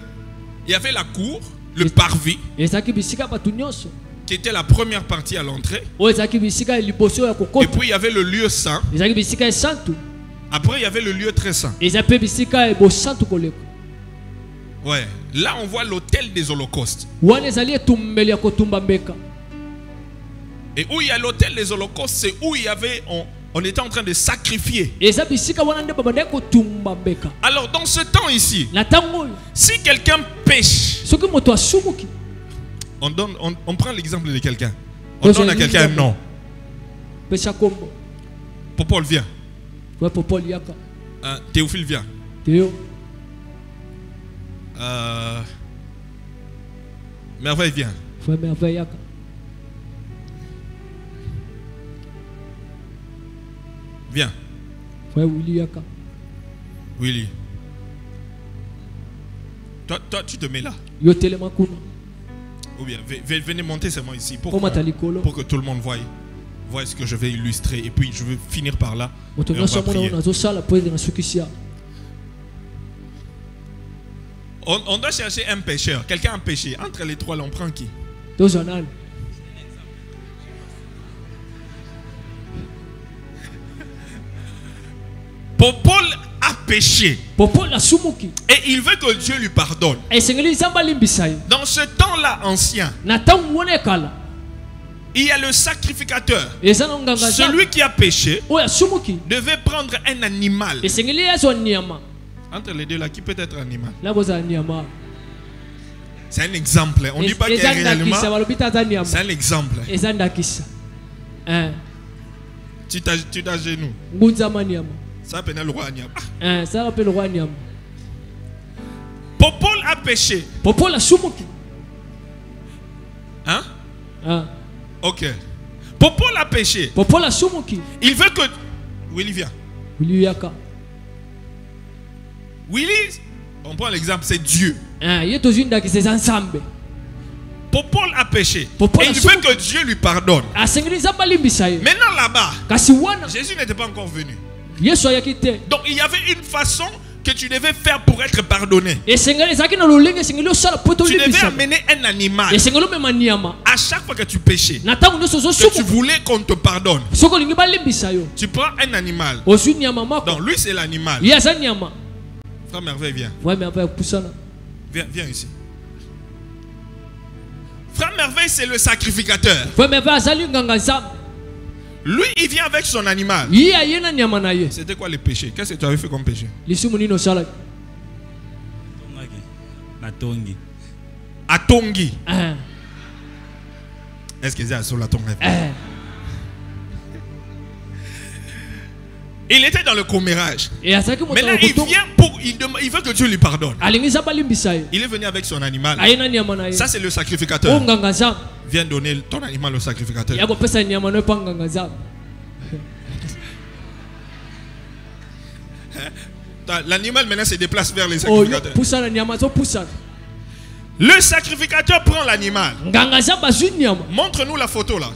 il y avait la cour, le parvis, qui était la première partie à l'entrée. Et puis il y avait le lieu saint. Après, il y avait le lieu très saint. Ouais. Là, on voit l'autel des holocaustes. Et où il y a l'autel des holocaustes, c'est où il y avait, on était en train de sacrifier. Alors dans ce temps ici, si quelqu'un pêche, on prend l'exemple de quelqu'un. On donne à quelqu'un un nom. Popol vient. Théophile vient. Merveille vient. Viens. Willy. Toi, tu te mets là. Ou bien, venez monter seulement ici pour que tout le monde voie ce que je vais illustrer. Et puis, je vais finir par là. Et on va prier. On doit chercher un pécheur. Quelqu'un a péché. Entre les trois, là, on prend qui? Popol a péché. Et il veut que Dieu lui pardonne. Dans ce temps-là ancien, il y a le sacrificateur. Celui qui a péché devait prendre un animal. Entre les deux là, qui peut être animal? C'est un exemple. On ne dit pas qu'il y a réellement. C'est un exemple. Tu t'agenouilles. Ça s'appelle le roi Anyam. Popol a péché. Hein? Ok. Popol a péché. Il veut que Willy vient. Willy, on prend l'exemple, c'est Dieu. Popol a péché. Et il veut que Dieu lui pardonne. Maintenant là-bas, Jésus n'était pas encore venu. Donc il y avait une façon que tu devais faire pour être pardonné. Tu devais amener un animal. À chaque fois que tu péchais, que tu voulais qu'on te pardonne, tu prends un animal. Donc lui c'est l'animal. Frère Merveille, viens. Viens ici. Frère Merveille, c'est le sacrificateur. Lui, il vient avec son animal. C'était quoi le péché? Qu'est-ce que tu avais fait comme péché? Atongi. Est-ce que c'est sur la tongue? Il était dans le commérage. Maintenant, il vient il veut que Dieu lui pardonne. Il est venu avec son animal. Ça, c'est le sacrificateur. Viens donner ton animal au sacrificateur. L'animal maintenant se déplace vers les sacrificateurs. Le sacrificateur prend l'animal. Montre-nous la photo là.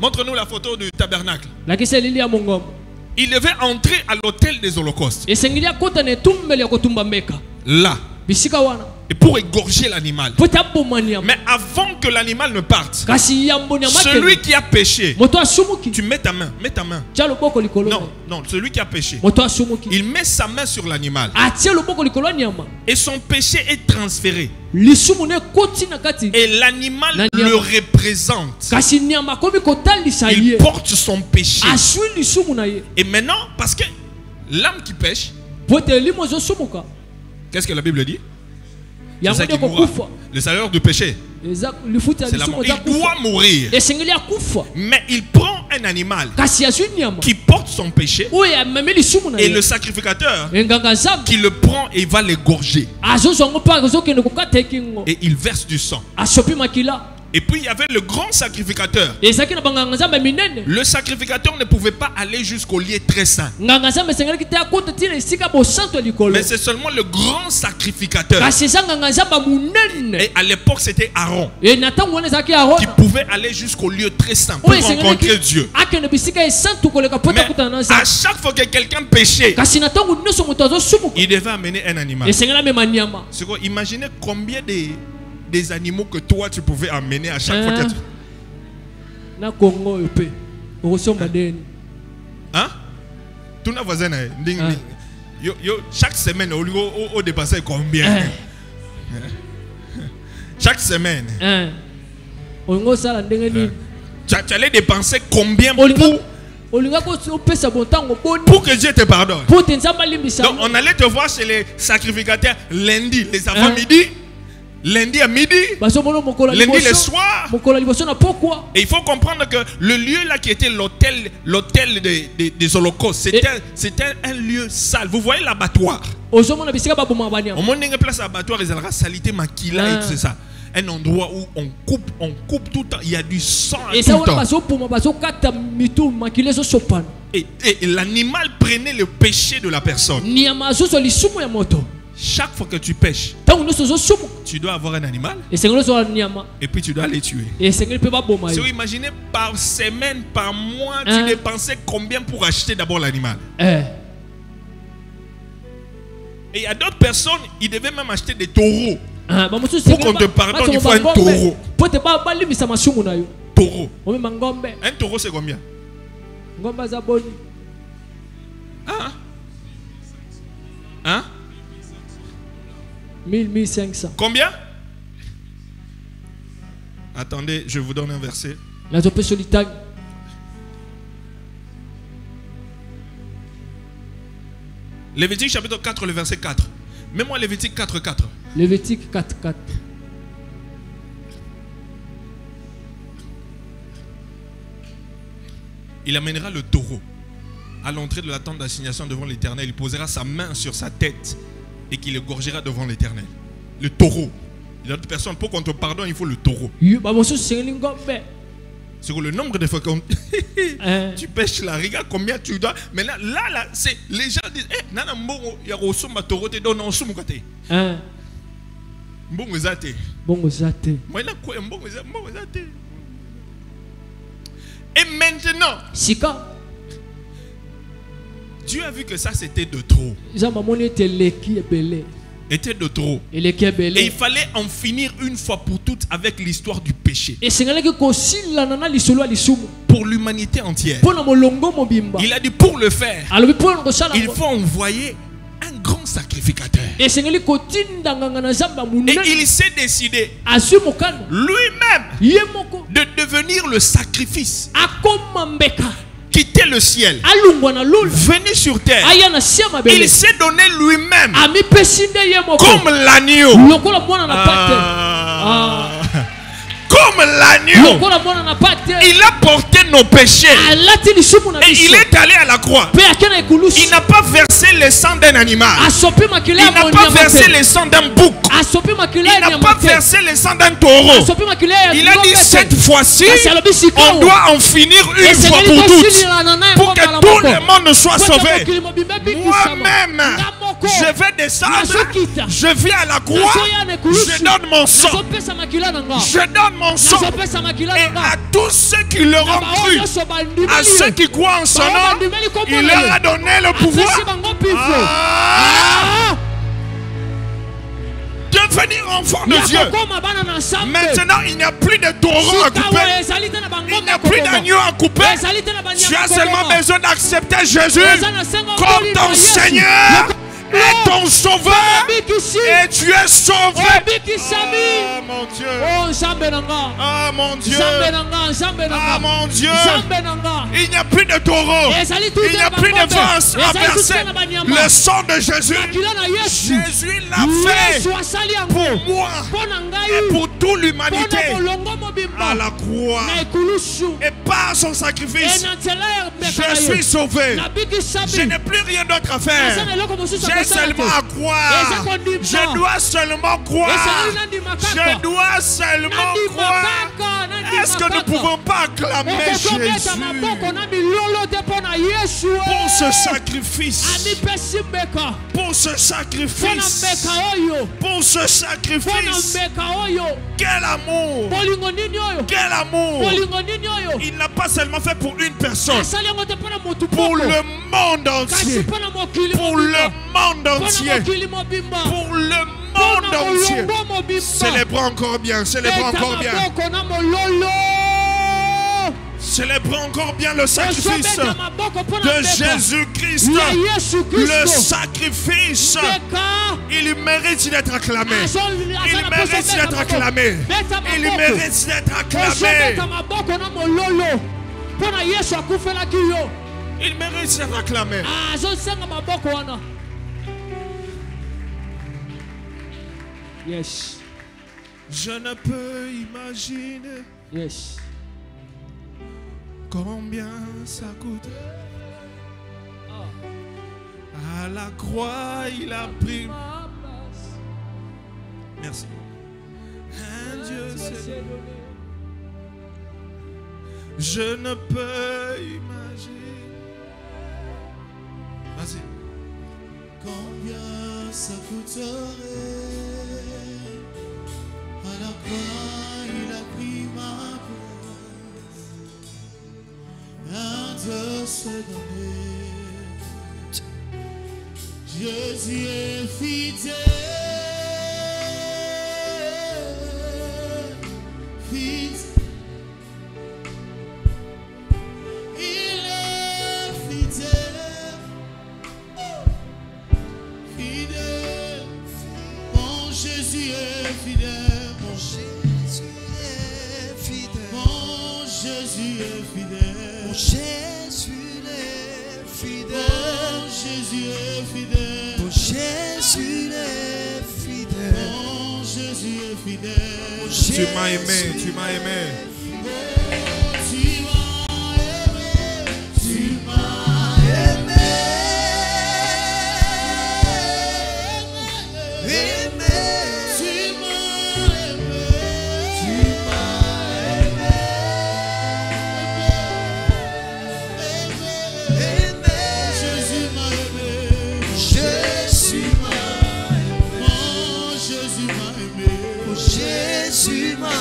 Montre-nous la photo du tabernacle. Il devait entrer à l'autel des holocaustes. Là. Et pour égorger l'animal. Mais avant que l'animal ne parte, celui qui a péché, tu mets ta main. Mets ta main. Non, celui qui a péché, il met sa main sur l'animal. Et son péché est transféré. Et l'animal le représente. Il porte son péché. Et maintenant, parce que l'âme qui pêche, qu'est-ce que la Bible dit? C'est ça qui mourra. Le salaire du péché, C'est la mort. Il doit mourir. Mais il prend un animal qui porte son péché et le sacrificateur qui le prend et va l'égorger. Et il verse du sang. Et puis il y avait le grand sacrificateur. Le sacrificateur ne pouvait pas aller jusqu'au lieu très saint. Mais c'est seulement le grand sacrificateur. Et à l'époque c'était Aaron qui pouvuvait aller jusqu'au lieu très saint pour rencontrer Dieu. Mais à chaque fois que quelqu'un péchait, il devait amener un animal. Imaginez combien des animaux que toi tu pouvais amener à chaque fois que tu... Hein? Tout nos voisins, chaque semaine, au dépasser combien? Chaque semaine. Tu allais dépenser combien pour que Dieu te pardonne? Donc on allait te voir chez les sacrificateurs lundi, les avant-midi. Lundi à midi, lundi le soir. Et il faut comprendre que le lieu là qui était l'hôtel des holocaustes, c'était un lieu sale. Vous voyez l'abattoir. Au moment où place abattoir, ils allaient salité maquila et tout ça. Un endroit où on coupe tout le temps. Il y a du sang tout le temps. Et l'animal prenait le péché de la personne. Chaque fois que tu pêches, tu dois avoir un animal et puis tu dois les tuer. Si vous imaginez par semaine, par mois, tu dépensais combien pour acheter d'abord l'animal? Et il y a d'autres personnes, ils devaient même acheter des taureaux. Pour qu'on te pardonne, il faut un taureau. Taureau. Un taureau c'est combien? Hein? 1500. Combien? Attendez, je vous donne un verset. Lévitique chapitre 4, le verset 4. Mets-moi Lévitique 4, 4. Lévitique 4, 4. Il amènera le taureau à l'entrée de la tente d'assignation devant l'Éternel. Il posera sa main sur sa tête et qu'il le gorgera devant l'Éternel. Le taureau. Il y a d'autres personnes, pour qu'on te pardonne, il faut le taureau. C'est le nombre de fois que tu pêches là, regarde combien tu dois. Mais là c'est les gens disent, nana mbongo ya kosomba taureau te donne en somme côté. Mbongo zate. Mbongo zate. Moi là quoi mbongo zate. Et maintenant, Sika, Dieu a vu que ça c'était de trop. Était de trop. Et il fallait en finir une fois pour toutes avec l'histoire du péché. Pour l'humanité entière. Il a dit pour le faire, il faut envoyer un grand sacrificateur. Et il s'est décidé lui-même de devenir le sacrifice. Quitter le ciel, venir sur terre. Il s'est donné lui-même comme l'agneau. Comme l'agneau. Il a porté nos péchés. Et il est allé à la croix. Il n'a pas versé le sang d'un animal. Il n'a pas versé le sang d'un bouc. Il n'a pas versé le sang d'un taureau. Il a dit cette fois-ci, on doit en finir une fois pour toutes. Pour que tout le monde soit sauvé. Moi-même, je vais descendre. Je viens à la croix. Je donne mon sang. Je donne mon sang. Et à tous ceux qui leur ont cru, à ceux qui croient en son nom, il leur a donné le pouvoir devenir enfant de Dieu. Maintenant, il n'y a plus de taureau à couper. Il n'y a plus d'agneau à couper. Tu as seulement besoin d'accepter Jésus comme ton Seigneur est ton sauveur. Et tu es sauvé. Ah mon Dieu. Ah mon Dieu. Ah mon Dieu. Il n'y a plus de taureau. Il n'y a plus de vaches à verser. Le sang de Jésus. Jésus l'a fait pour moi et pour toute l'humanité à la croix. Et par son sacrifice, je suis sauvé. Je n'ai plus rien d'autre à faire. J'ai seulement à croire. Je dois seulement croire. Je dois seulement croire. Est-ce que nous ne pouvons pas acclamer Jésus pour ce sacrifice? Pour ce sacrifice. Pour ce sacrifice. Quel amour. Quel amour. Il n'a pas seulement fait pour une personne. Pour le monde entier. Pour le monde entier. Pour le monde entier. Célébrons encore bien. Célébrons encore bien. Célébrons encore bien le sacrifice de Jésus-Christ. Le sacrifice. Il mérite d'être acclamé. Il mérite d'être acclamé. Il mérite d'être acclamé. Il mérite d'être acclamé. Yes. Je ne peux imaginer. Yes. Combien ça coûte? À la croix, il a pris. Merci. Un Dieu s'est donné. Je ne peux imaginer. Vas-y. Combien ça coûterait? À la croix, il a pris ma place. Un Dieu s'est donné. Jésus est fidèle. Fidèle. Il est fidèle. Fidèle. Mon Jésus est fidèle. Mon Jésus est fidèle. Mon Jésus est fidèle. Mon Jésus est fidèle. Mon Jésus est fidèle. Mon Jésus est fidèle. Mon Jésus est fidèle. Tu m'as aimé, tu m'as aimé. Tu m'as aimé. Tu m'as aimé. Jésus m'a aimé. Jésus m'a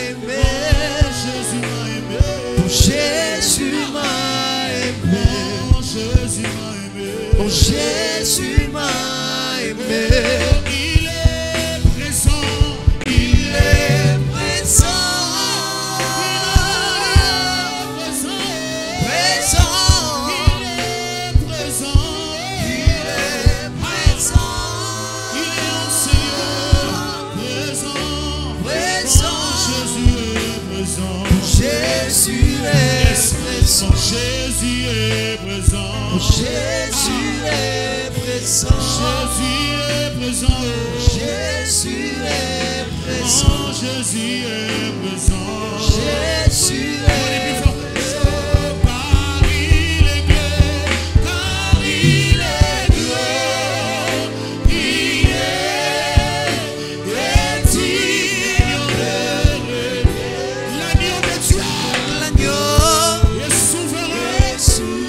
aimé. Jésus m'a aimé. Jésus m'a aimé. Jésus m'a aimé. Il est présent. Il est présent. Présent. Il est présent. Il est présent. Il est en Seigneur. Présent. Jésus est présent. Jésus est présent. Jésus est présent. Jésus est présent. Jésus est présent. Jésus est présent. Jésus est présent. Car il est gai, car il est gai. Il est digne de l'agneau de Dieu. L'agneau est souverain. Souverain.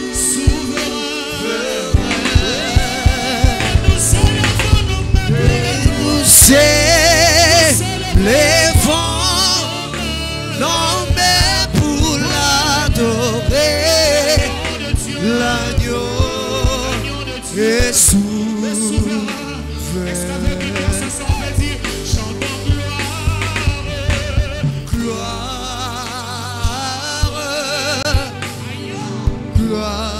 Nous élevons nos mains. Nous élevons nos mains pour l'adorer. L'agneau est souverain. Est-ce qu'avec une sensation on peut dire chantons gloire, gloire, gloire,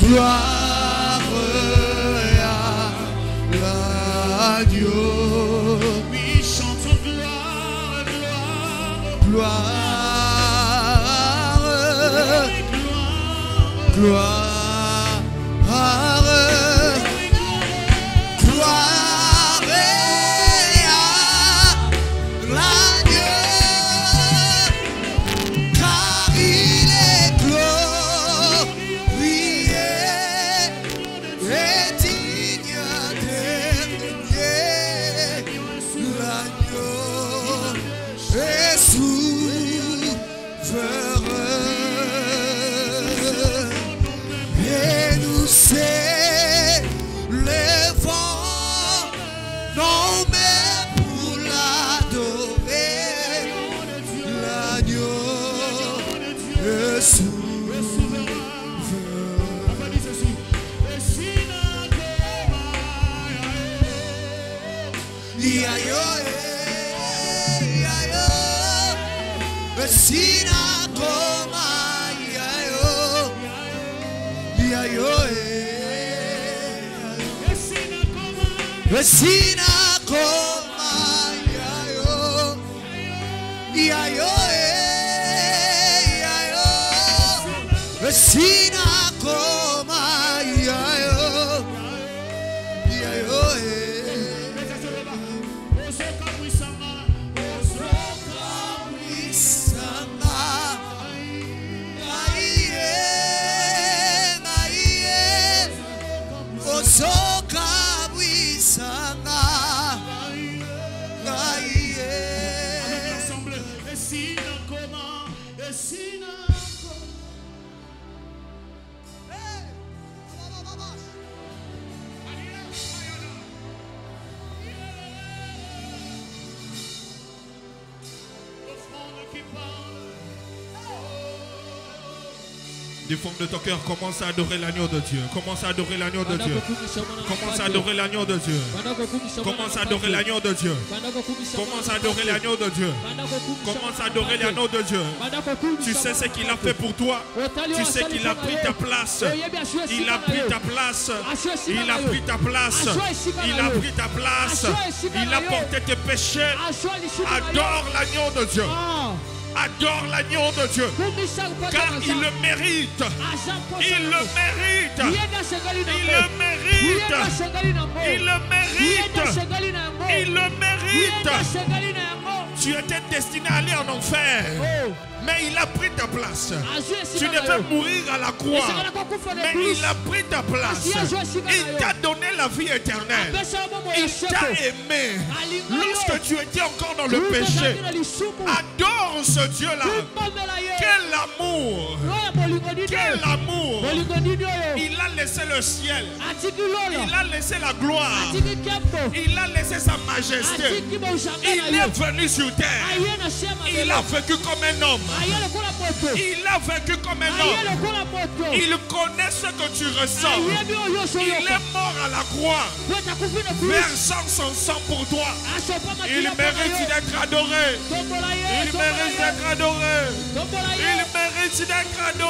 Gloire à l'agneau. Oui, chantons gloire, gloire, gloire, gloire. Sina koma yayo, yayo, yayo. Sina koma yayo, yayo. Du fond de ton cœur, commence à adorer l'agneau de Dieu. Commence à adorer l'agneau de Dieu. Commence à adorer l'agneau de Dieu. Commence à adorer l'agneau de Dieu. Commence à adorer l'agneau de Dieu. Commence à adorer l'agneau de Dieu. Tu sais ce qu'il a fait pour toi. Tu sais qu'il a pris ta place. Il a pris ta place. Il a pris ta place. Il a pris ta place. Il a porté tes péchés. Adore l'agneau de Dieu. Adore l'agneau de Dieu, car il le mérite. Il le mérite. Il le mérite. Il le mérite. Il le mérite. Tu étais destiné à aller en enfer, mais il a pris ta place. Tu devais mourir à la croix, mais il a pris ta place. Il t'a donné la vie éternelle. Il t'a aimé lorsque tu étais encore dans le péché. Adore ce Dieu-là. Quel amour! Quel amour! Il a laissé le ciel. Il a laissé la gloire. Il a laissé sa majesté. Il est venu sur terre. Il a vécu comme un homme. Il a vécu comme un homme. Il connaît ce que tu ressens. Il est mort à la croix, versant son sang pour toi. Il mérite d'être adoré. Il mérite d'être adoré. Il mérite d'être adoré.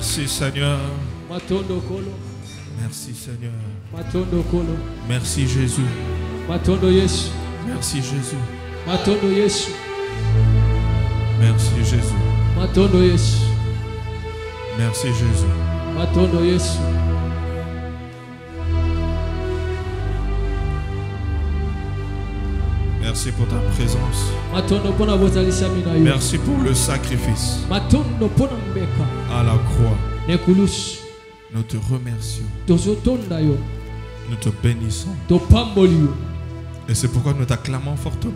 Merci Seigneur. Merci Seigneur. Merci Jésus. Merci Jésus. Merci Jésus. Merci Jésus. Merci pour ta présence. Merci pour le sacrifice à la croix. Nous te remercions. Nous te bénissons. Et c'est pourquoi nous t'acclamons fortement.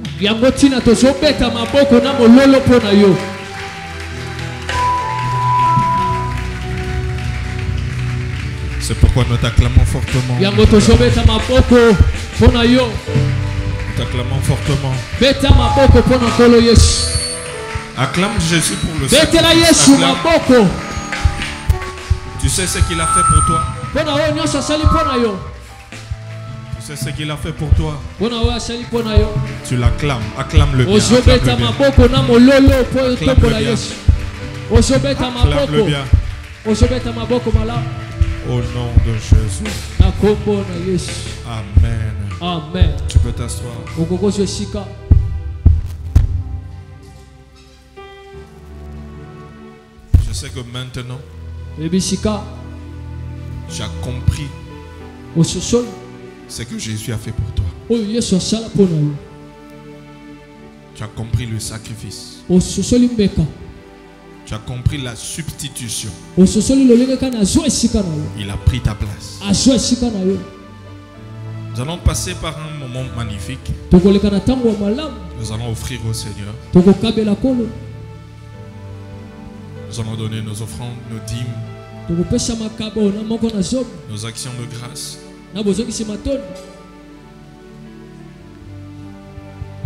C'est pourquoi nous t'acclamons fortement. Nous t'acclamons fortement. Acclame Jésus pour le sacrifice. Tu sais ce qu'il a fait pour toi. Tu sais ce qu'il a fait pour toi. Tu l'acclames. Acclame-le bien. Acclame-le bien. Au nom de Jésus. Amen. Amen. Tu peux t'asseoir. Je sais que maintenant, tu as compris ce que Jésus a fait pour toi. Tu as compris le sacrifice. Tu as compris la substitution. Il a pris ta place. Nous allons passer par un moment magnifique. Nous allons offrir au Seigneur. Nous allons donner nos offrandes, nos dîmes, nos actions de grâce.